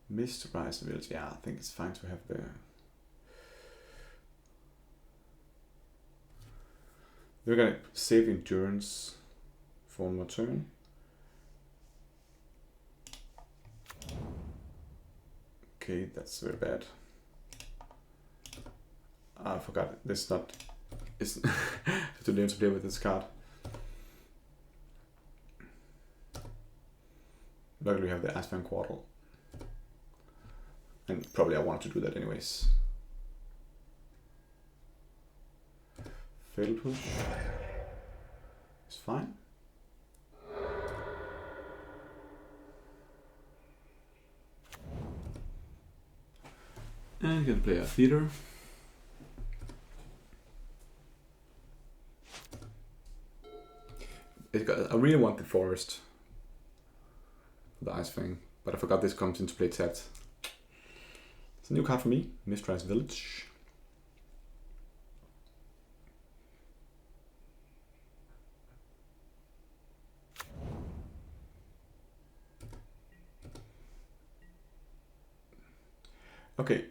Missed Rise Village. Yeah, I think it's fine to have the. We're gonna save Endurance for one more turn. Okay, that's very bad. I forgot. This not. It's too lame to play with this card. Luckily, we have the Aspen Quartal. And probably I wanted to do that anyways. Fatal Push. It's fine. And you can play a Theater. I really want the Forest. The Ice Fang. But I forgot this comes into play tapped. It's a new card for me, Mistrise Village. Okay,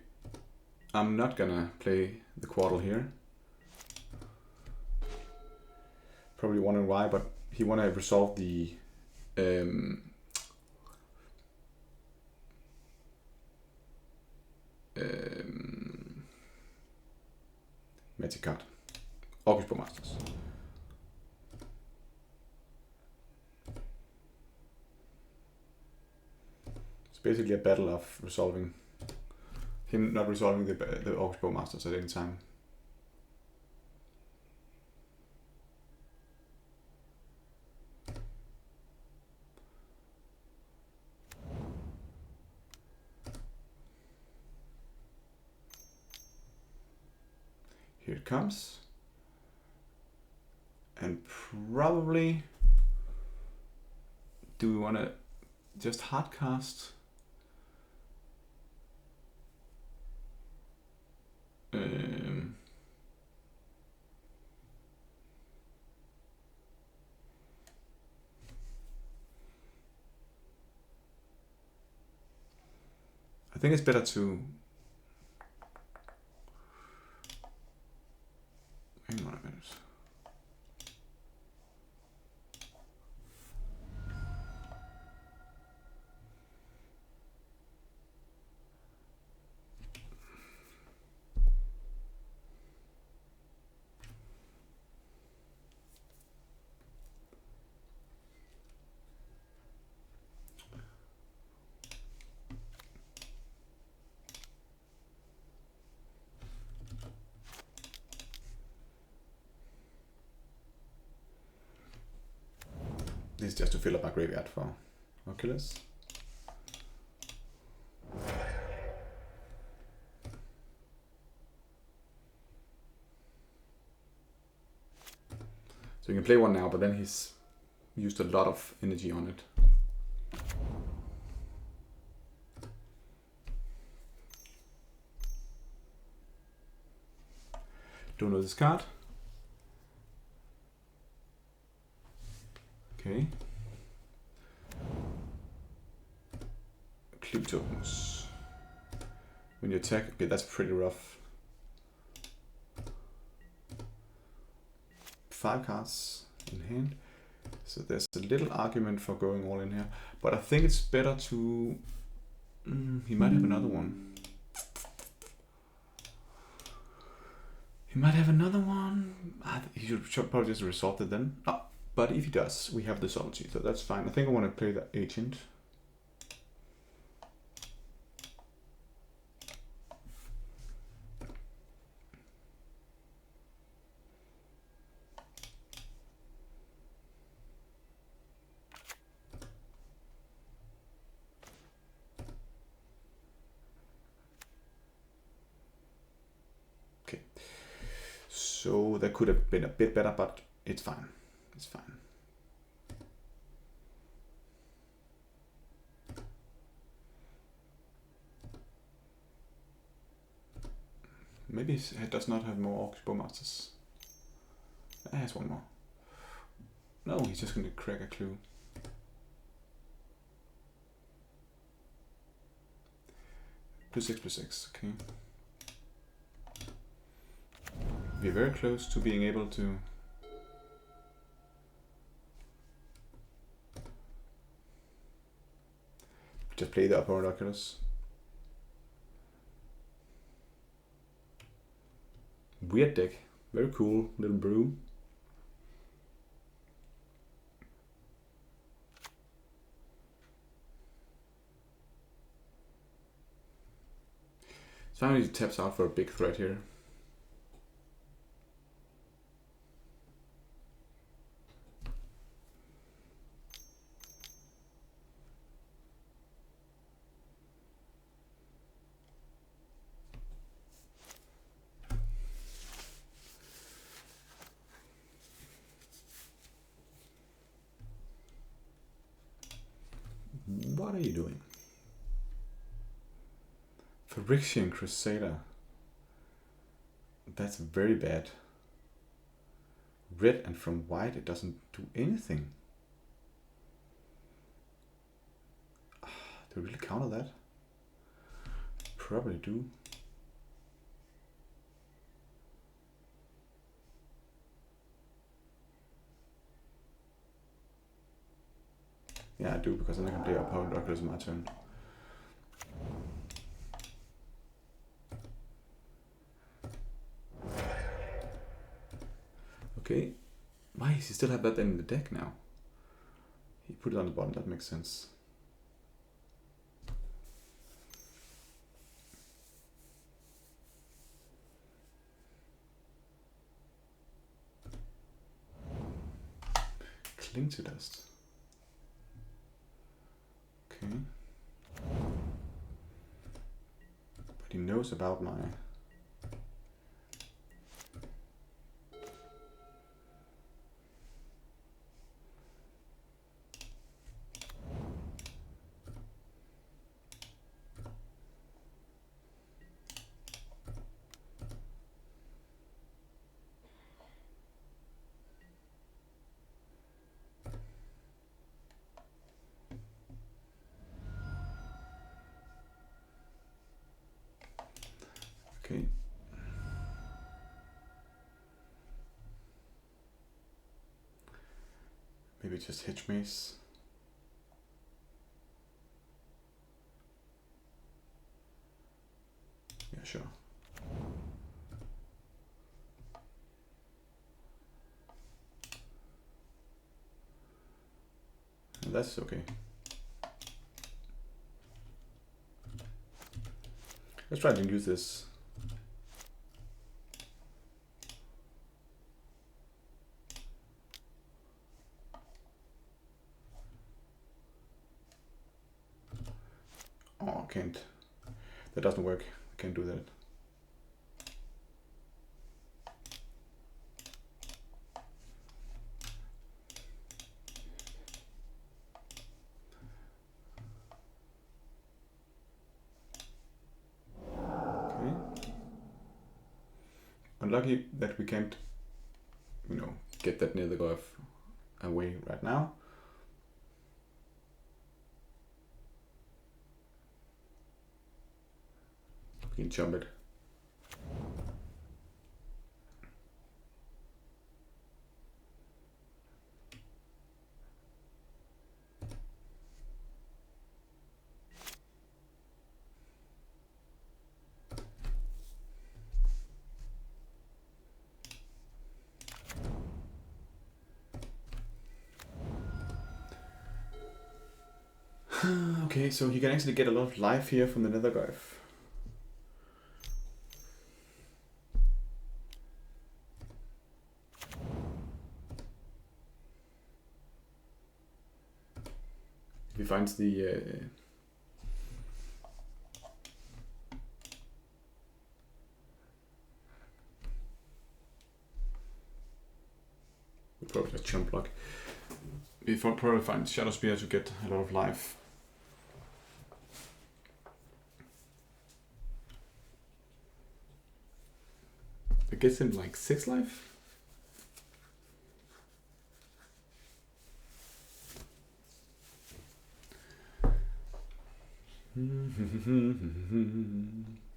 I'm not gonna play the Quartal here. Probably wondering why, but he wanna resolve the magic card. August Bowmasters. It's basically a battle of resolving him not resolving the August Bowmasters at any time. Here it comes. And probably, do we want to just hardcast? I think it's better to hang on a minute. This is just to fill up my graveyard for Oculus. So you can play one now, but then he's used a lot of energy on it. Don't know this card. Okay. Clue tokens. When you attack, okay, that's pretty rough. 5 cards in hand. So there's a little argument for going all in here. But I think it's better to... he might have another one. He might have another one. He should probably just resolve it then. Oh, but if he does, we have the Sovereignty, so that's fine. I think I want to play the Agent. So that could have been a bit better, but it's fine. It's fine. Maybe it does not have more Orcish Bowmasters. It has one more. No, he's just going to crack a clue. +6/+6, okay. We're very close to being able to just play the upper Oculus. Weird deck. Very cool little brew. Finally he taps out for a big threat here. What are you doing? Phyrexian Crusader. That's very bad. Red and from white it doesn't do anything. Do we really counter that? Probably do. Yeah, I do, because then I can play opponent Oculus on my turn. Okay. Why does he still have that in the deck now? He put it on the bottom, that makes sense. Cling to dust. Okay. But he knows about my... Okay. Maybe just Hedge Maze. Yeah, sure. That's okay. Let's try to use this. Oh, I can't. That doesn't work. I can't do that. Okay. Unlucky that we can't, get that near the Nethergolf away right now. We can jump it. Okay, so he can actually get a lot of life here from the Nethergolf. If he finds the Probably just chump block. We probably find Shadow Spear to get a lot of life. It gets him like 6 life.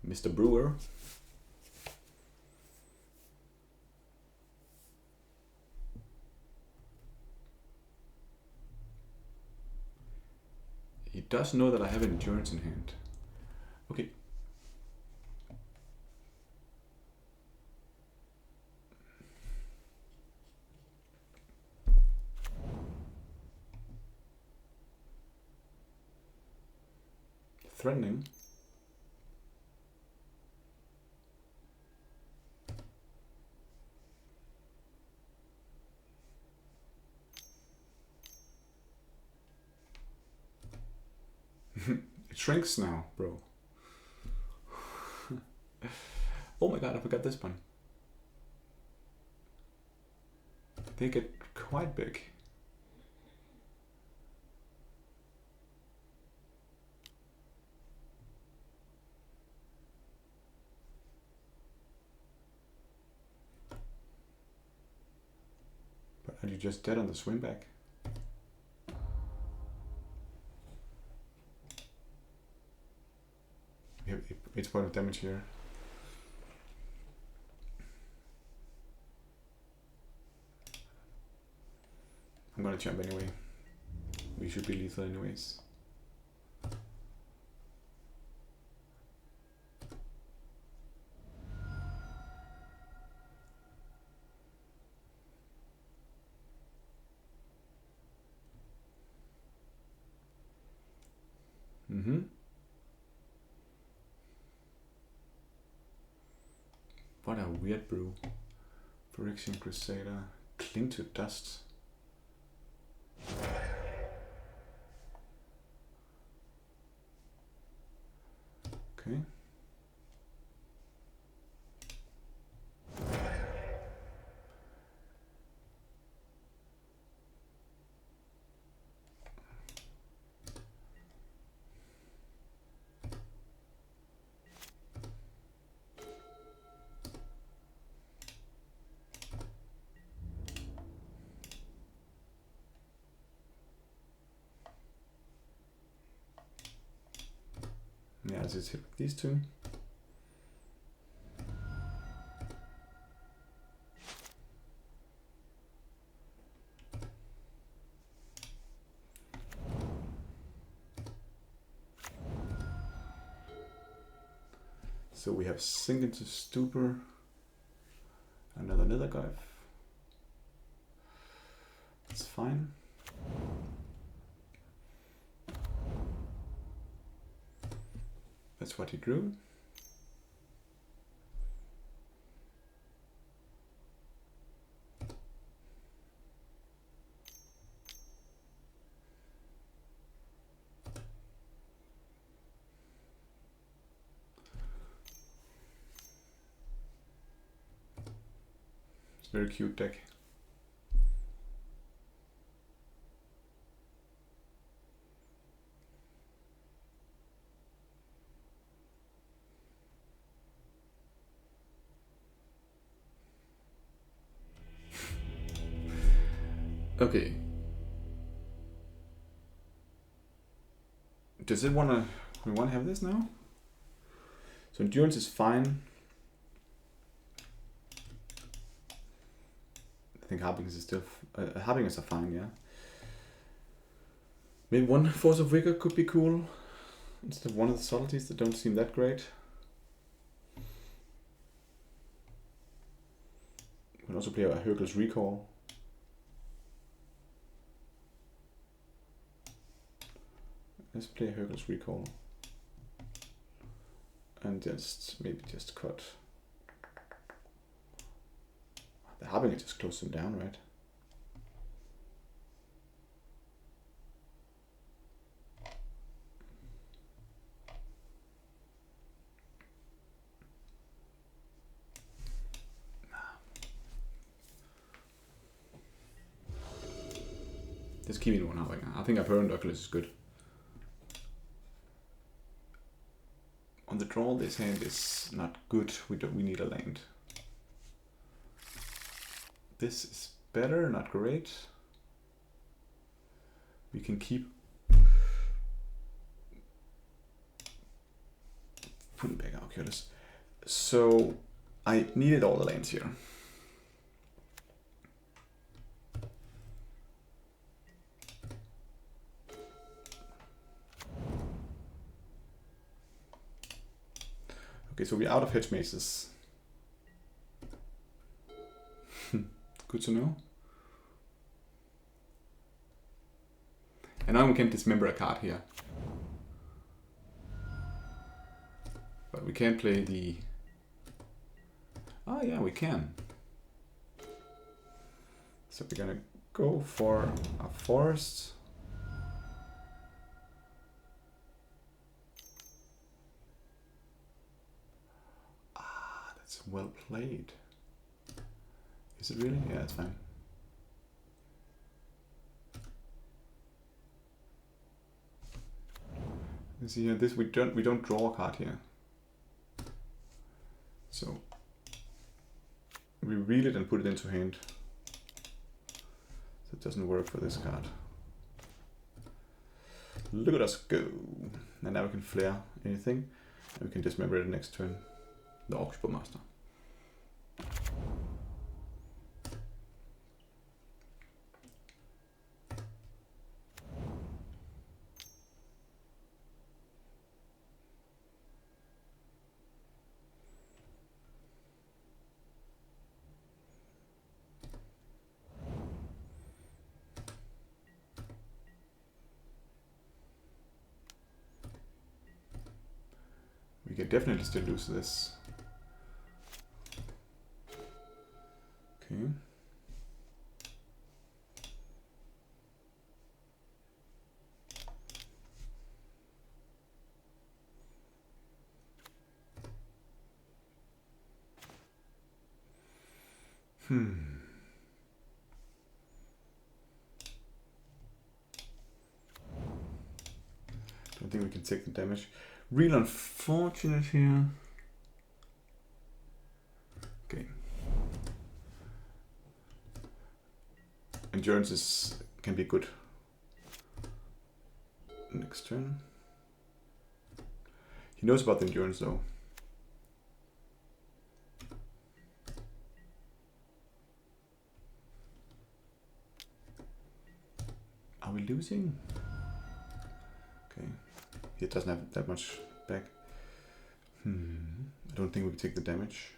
Mr. Brewer. He does know that I have endurance in hand. Okay. Threatening. It shrinks now, bro. Oh my god, I forgot this one. They get quite big. But are you just dead on the swing back? We have 8 points of damage here. I'm gonna jump anyway. We should be lethal anyways. What a weird brew. Phyrexian Crusader. Cling to dust. Okay. Yeah, let's just hit these two. So we have Sink into Stupor, another Nethergryph. That's fine. That's what he drew. It's a very cute deck. Okay. Does it wanna? We wanna have this now? So endurance is fine. I think Harbingers is still. Harbingers are fine, yeah. Maybe one Force of Vigor could be cool instead of one of the subtleties that don't seem that great. We can also play a Hercules Recall. Let's play a Hercules Recall. And just maybe just cut. The Harbinger just closed them down, right? Just keep it one hour. I think Apparent Oculus is good. On the draw, this hand is not good. We need a land. This is better, not great. We can keep putting back Oculus. So I needed all the lands here. Okay, so we're out of hedge mazes. Good to know. And now we can dismember a card here. But we can't play the... Oh yeah, we can. So we're gonna go for a forest. Ah, that's well played. Is it really? Yeah, it's fine. You see here, this we don't draw a card here. So we reel it and put it into hand. So it doesn't work for this card. Look at us go. And now we can flare anything. And we can dismember it next turn. The Oxbow Master. We can definitely still lose this. Okay. Don't think we can take the damage. Real unfortunate here. Okay. Endurance can be good. Next turn. He knows about the endurance though. Are we losing? Okay. He doesn't have that much back. I don't think we can take the damage.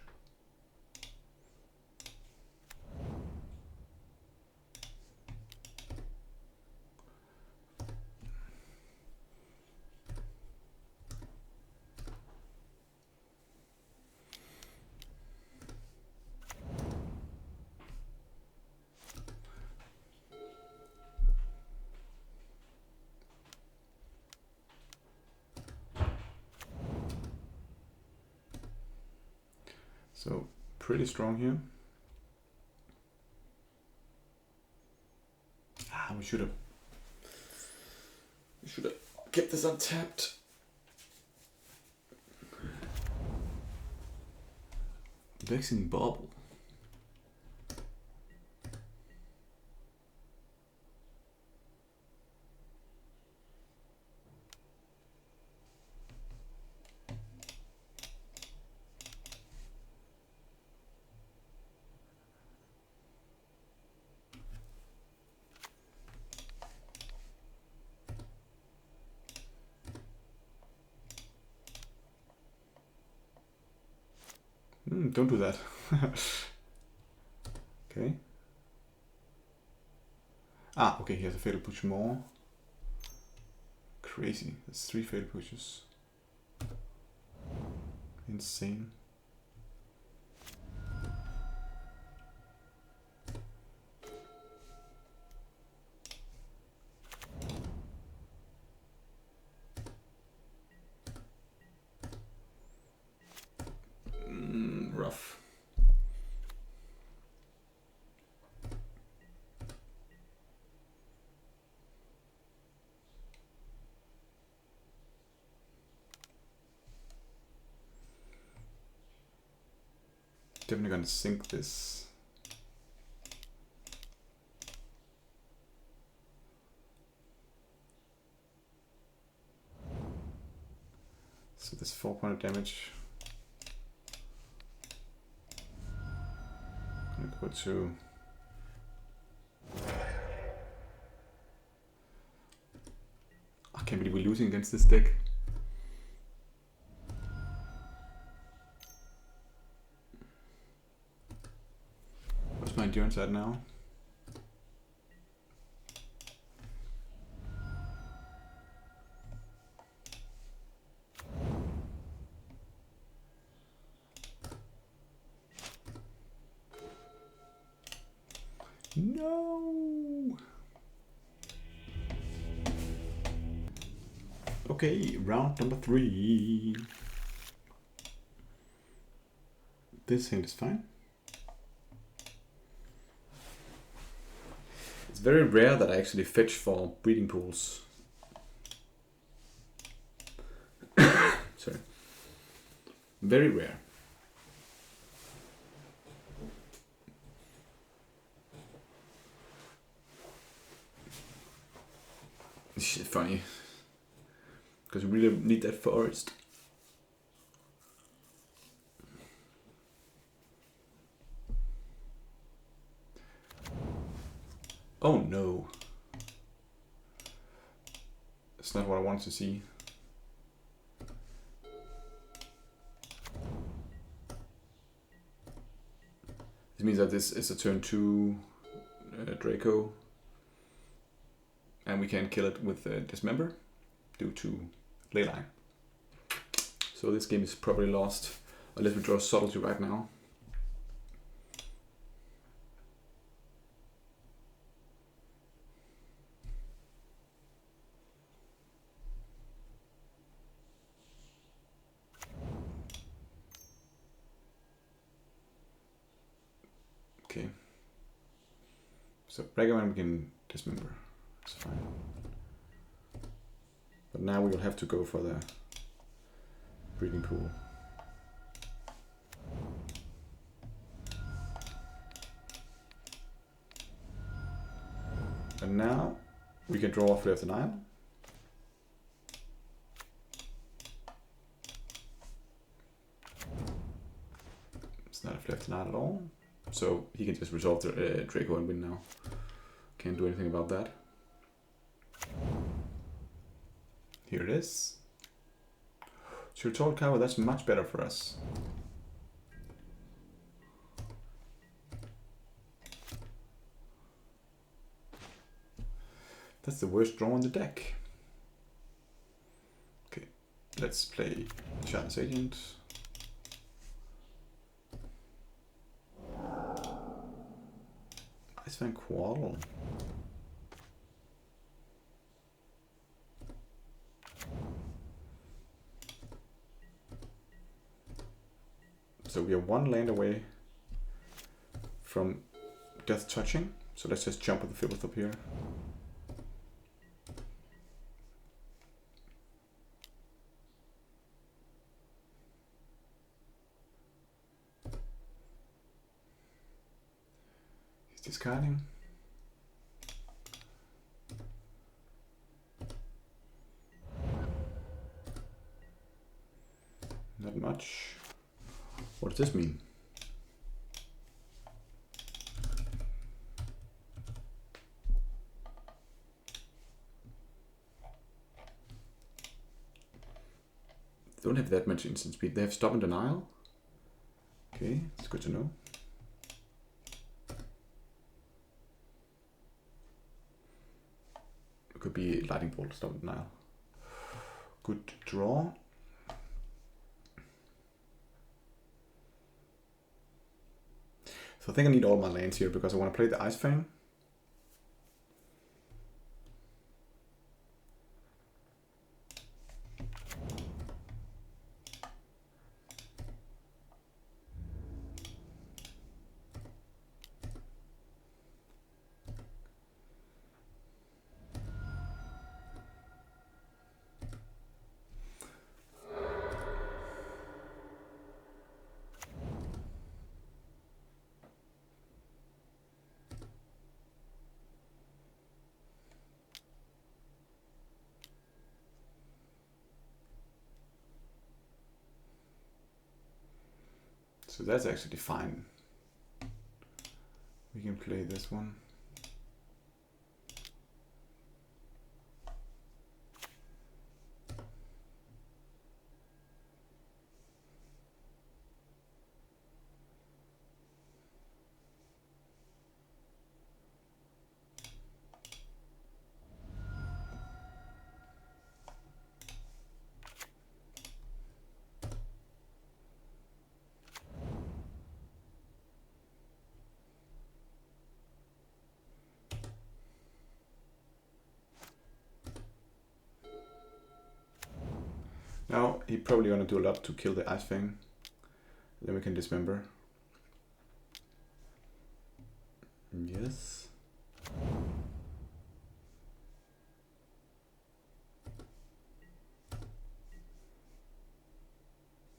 So pretty strong here. We should have kept this untapped. Vexing Bauble. Don't do that. Okay. Ah, okay, he has a fatal push more. Crazy. That's 3 fatal pushes. Insane. Rough. definitely gonna sink this. So this 4 point of damage. I'm gonna go to I can't believe we're losing against this deck. What's my endurance at now? No. Okay, round number 3. This hand is fine. It's very rare that I actually fetch for breeding pools. Sorry. Very rare. Shit, funny. Because we really need that forest. Oh no. That's not what I wanted to see. This means that this is a turn 2 Draco. And we can kill it with Dismember due to Leyline. So this game is probably lost unless we draw Subtlety right now. Okay. So Bregaman we can Dismember. That's fine. But now we will have to go for the breeding pool. And now we can draw Flare of the Nile. It's not a Flare of the Nile at all. So he can just resolve the Draco and win now. Can't do anything about that. Here it is. Turtle cover, that's much better for us. That's the worst draw on the deck. Okay, let's play Shardless Agent. Ice-Fang Quarrel. So we are 1 land away from Death Touching. So let's just jump with the Fiddle up here. He's discarding. Not much. What does this mean? They don't have that much instant speed. They have Stop and Denial. Okay, it's good to know. It could be Lightning Bolt, Stop and Denial. Good draw. So I think I need all my lands here because I want to play the Ice-Fang. So that's actually fine. We can play this one. Now he probably gonna do a lot to kill the Ice Fang. Then we can dismember. Yes.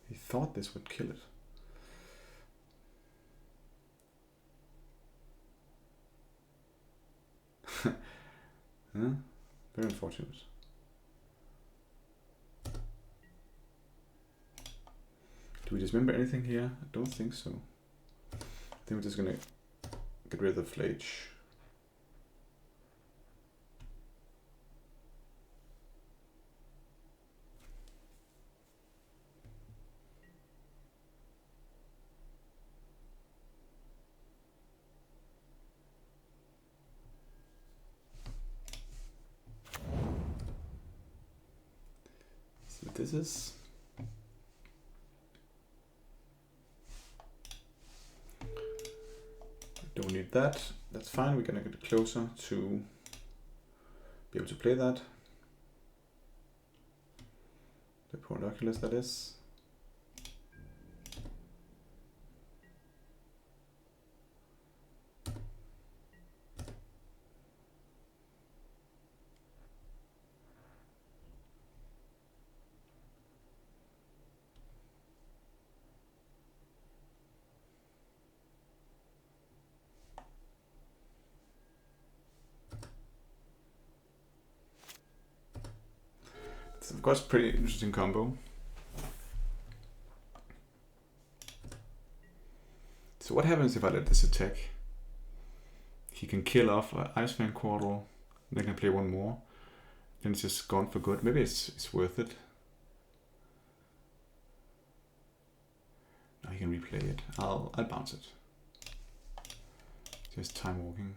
He thought this would kill it. Huh? Very unfortunate. Do we dismember anything here? I don't think so. I think we're just gonna get rid of Flage. So this is. Don't need that. That's fine. We're gonna get closer to be able to play that. The poor Oculus, that is. It's of course a pretty interesting combo. So what happens if I let this attack? He can kill off an Iceman Quarter, then can play one more. Then it's just gone for good. Maybe it's worth it. No, he can replay it. I'll bounce it. Just time walking.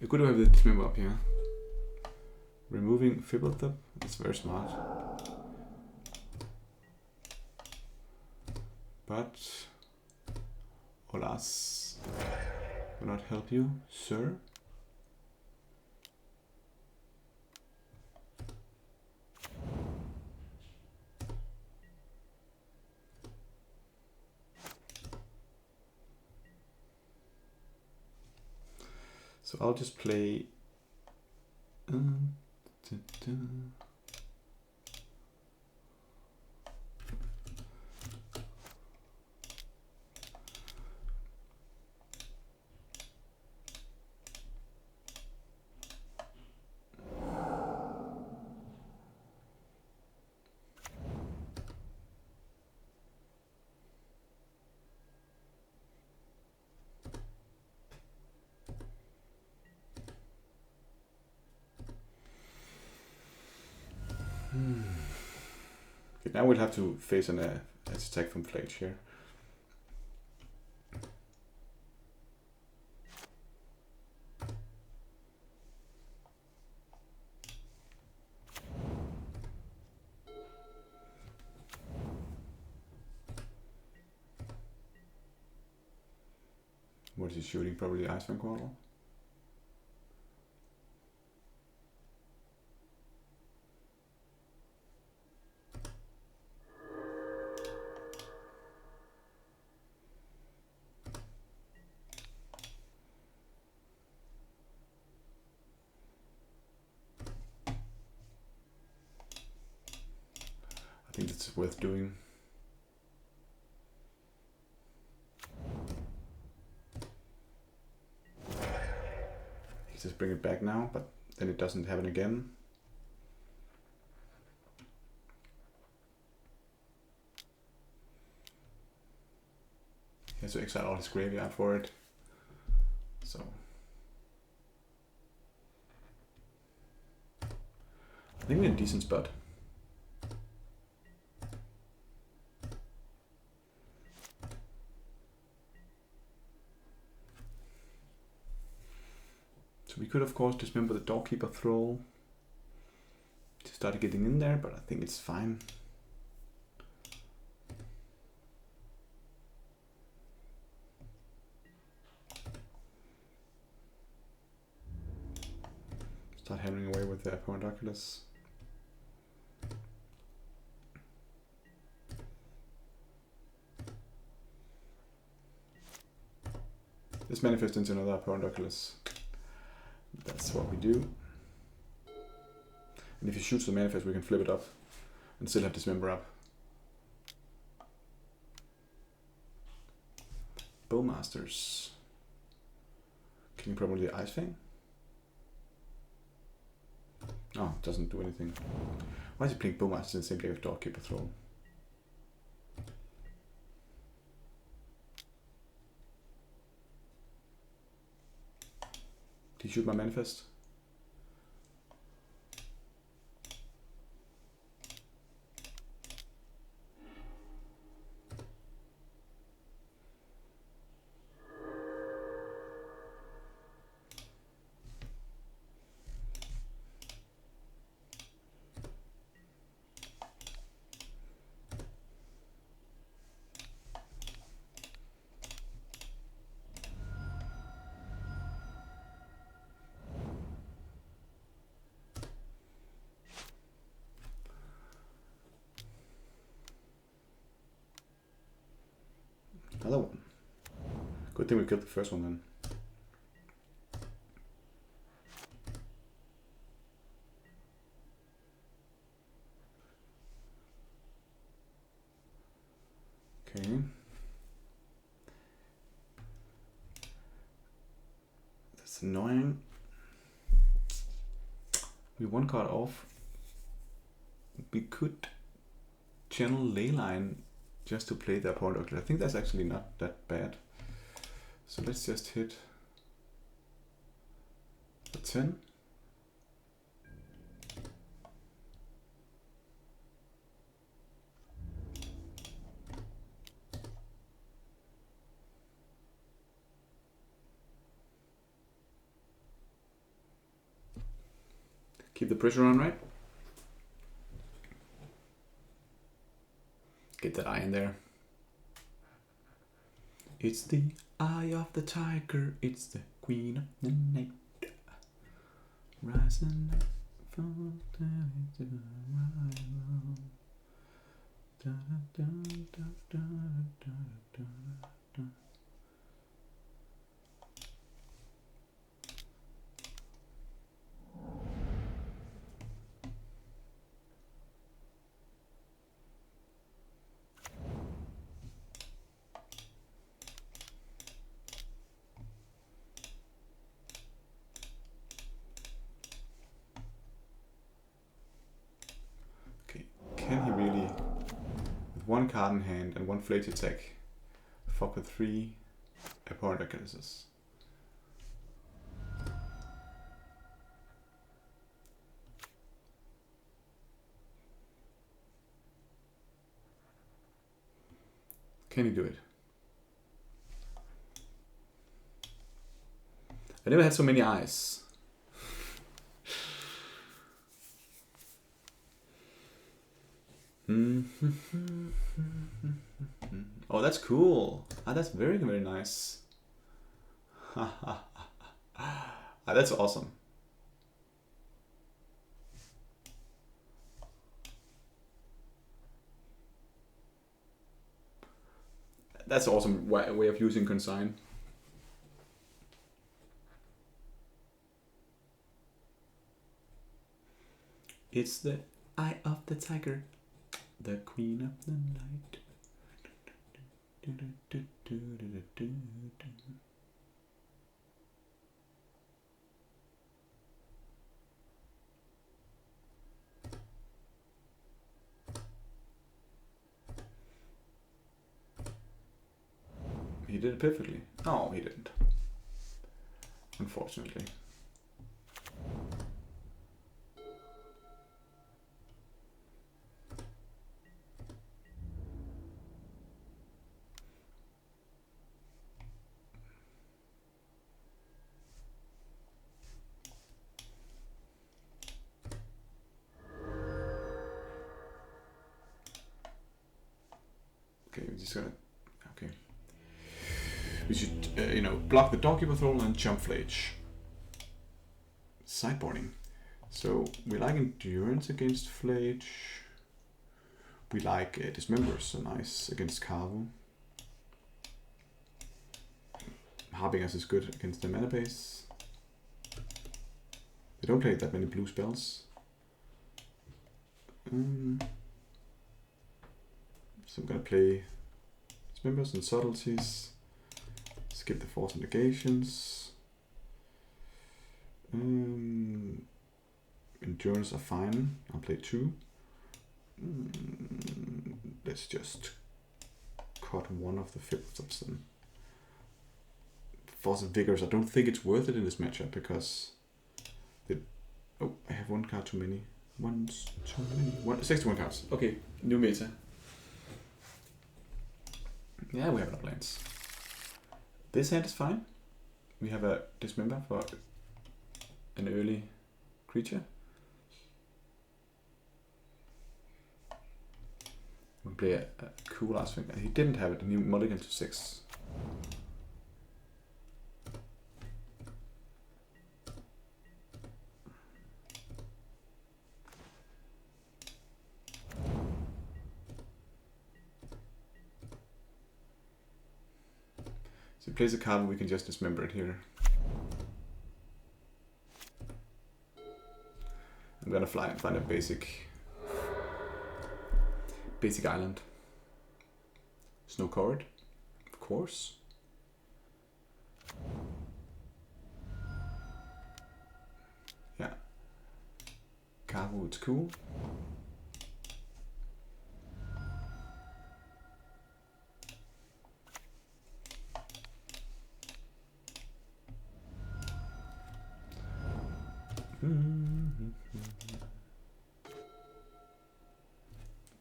It's good to have the dismember up here. Removing Fibblethub, that's very smart. But alas, will not help you, sir. So I'll just play. Okay, now we'll have to face an attack from Flage here. What is he shooting? Probably Iceman Quarter. I think it's worth doing. You just bring it back now, but then it doesn't happen again. He has to exile all his graveyard for it. So I think we're in a decent spot. So we could of course dismember the Doorkeeper Thrall to start getting in there, but I think it's fine. Start hammering away with the Appointoculus. This manifests into another Appointoculus. That's what we do. And if he shoots the manifest, we can flip it up and still have Dismember up. Bowmasters. Can you probably the Ice Fang? Oh, it doesn't do anything. Why is he playing Bowmasters in the same deck as Doorkeeper Thrall? Did he shoot my manifest? Another one. Good thing we killed the first one then. Okay. That's annoying. We one card off. We could channel Leyline just to play the Appointoculus. I think that's actually not that bad. So let's just hit a 10. Keep the pressure on, right? Get that eye in there. It's the eye of the tiger. It's the queen of the night. Rising up from the rival. Da, da, da, da, da, da, da. Can he really, with one card in hand and one flake attack, fuck with 3 Appointoculuses? Can he do it? I never had so many eyes. Oh, that's cool. Ah, that's very, very nice. Ah, that's awesome. That's an awesome way of using Consign. It's the eye of the tiger. The Queen of the Night. He did it perfectly. Oh, he didn't. Unfortunately. Okay, we're just gonna. Okay. We should, you know, block the Doorkeeper Thrall and jump Flage. Sideboarding. So we like Endurance against Flage. We like Dismember, so nice against Carvel. Harbingers is good against the mana base. They don't play that many blue spells. So I'm gonna play Dismembers and Subtleties. Skip the Force Negations. Endurance are fine. I'll play 2. Let's just cut one of the fifths of them. Force and Vigors, I don't think it's worth it in this matchup because oh, I have one card too many. One's too many. 61 cards. Okay, new meta. Yeah, we have enough lands. This hand is fine. We have a Dismember for an early creature. We play a cool ass thing. He didn't have it, and he mulligan to 6. So he plays a card and we can just dismember it here. I'm gonna fly and find a basic island. Snow Chord, of course. Yeah. Carvel, it's cool.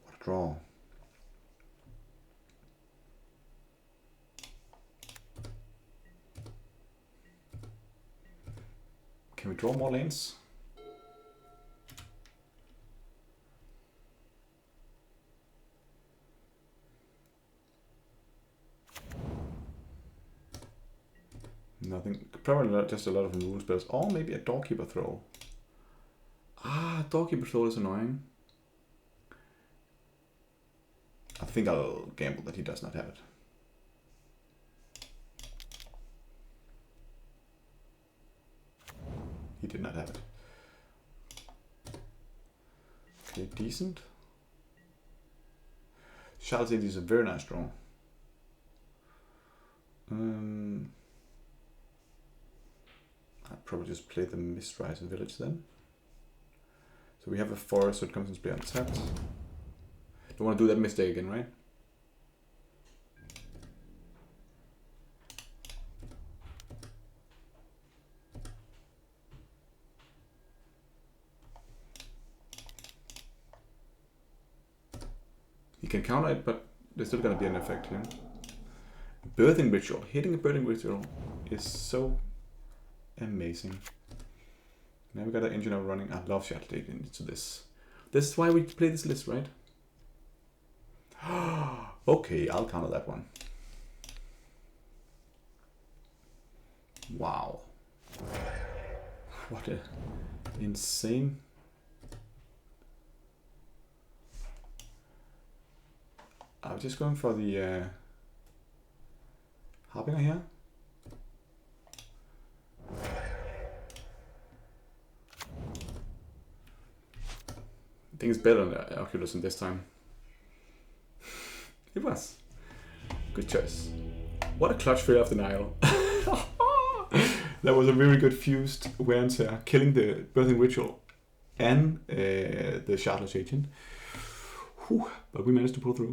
What a draw. Can we draw more lanes? Nothing. Probably not, just a lot of rule spells. Or maybe a Doorkeeper Thrall. Ah, Doorkeeper Thrall is annoying. I think I'll gamble that he does not have it. He did not have it. Okay, decent. Shardless Agent is a very nice draw. I'd probably just play the Mistrise and Village then. So we have a forest, so it comes and play untapped. Don't want to do that mistake again, right? He can counter it, but there's still gonna be an effect here. Birthing Ritual. Hitting a Birthing Ritual is so amazing. Now we got an engine running. I love Shardless Agent into this. This is why we play this list, right? Okay, I'll counter that one. Wow. What a insane. I'm just going for the Harbinger here. I think it's better than the Oculus in this time. It was. Good choice. What a clutch fail of the Nile. That was a very good fused wear and tear, killing the Birthing Ritual and the Shardless Agent. Whew, but we managed to pull through.